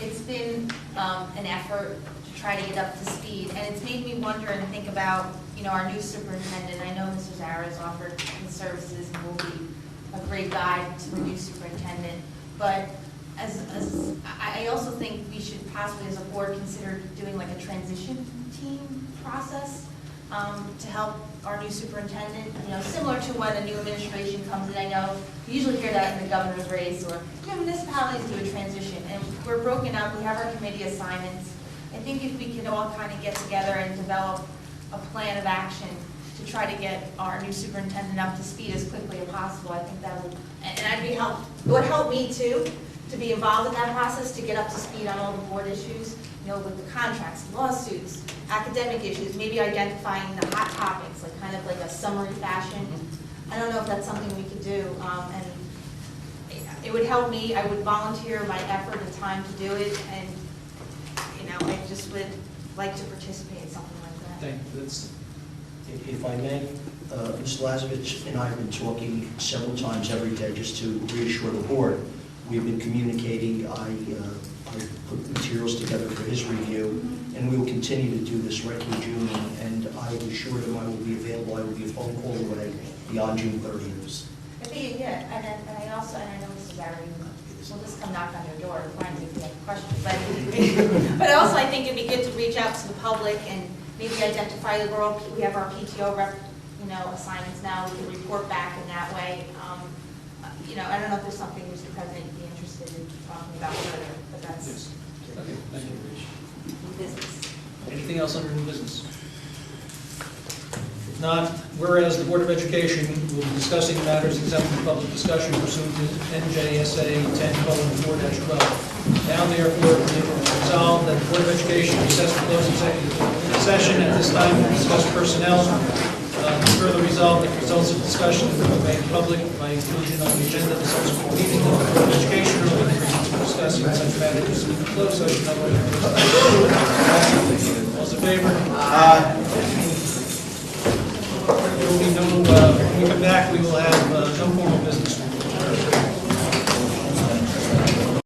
it's been an effort to try to get up to speed, and it's made me wonder and think about, you know, our new superintendent. I know Mr. Zara has offered his services and will be a great guide to the new superintendent, but I also think we should possibly, as a board, consider doing like a transition team process to help our new superintendent, you know, similar to when a new administration comes in. I know you usually hear that in the governor's race, or you know, municipalities do a transition, and we're broken up, we have our committee assignments. I think if we can all kind of get together and develop a plan of action to try to get our new superintendent up to speed as quickly as possible, I think that would, and it would help me too, to be involved in that process, to get up to speed on all the board issues, you know, with the contracts, lawsuits, academic issues, maybe identifying the hot topics, like kind of like a summary fashion. I don't know if that's something we could do, and it would help me. I would volunteer my effort and time to do it, and you know, I just would like to participate in something like that. Thank you. That's, If I may, Ms. Lazarevich and I have been talking several times every day just to reassure the board. We've been communicating. I put materials together for his review, and we will continue to do this right through June, and I have assured him I will be available. I will be a phone call away beyond June 30th. I think, yeah, and I also, and I know Mrs. Barry, we'll just come knock on your door and find you if you have a question, but also I think it'd be good to reach out to the public and maybe identify the girl. We have our PTO rep, you know, assignments now. We can report back in that way. You know, I don't know if there's something Mr. President would be interested in talking about further, but that's yes. Okay, thank you, Rich. business. Anything else under new business? If not, whereas the Board of Education will be discussing matters exempt from public discussion pursuant to NJSA 10:4-12. Now therefore be resolved that the Board of Education recess to close executive session at this time to discuss personnel. Further resolved that the results of discussion will be made public by inclusion on the agenda of the subsequent meeting of the Board of Education, or when discussing such matters in closed session. All those in favor? There will be no, when we come back, we will have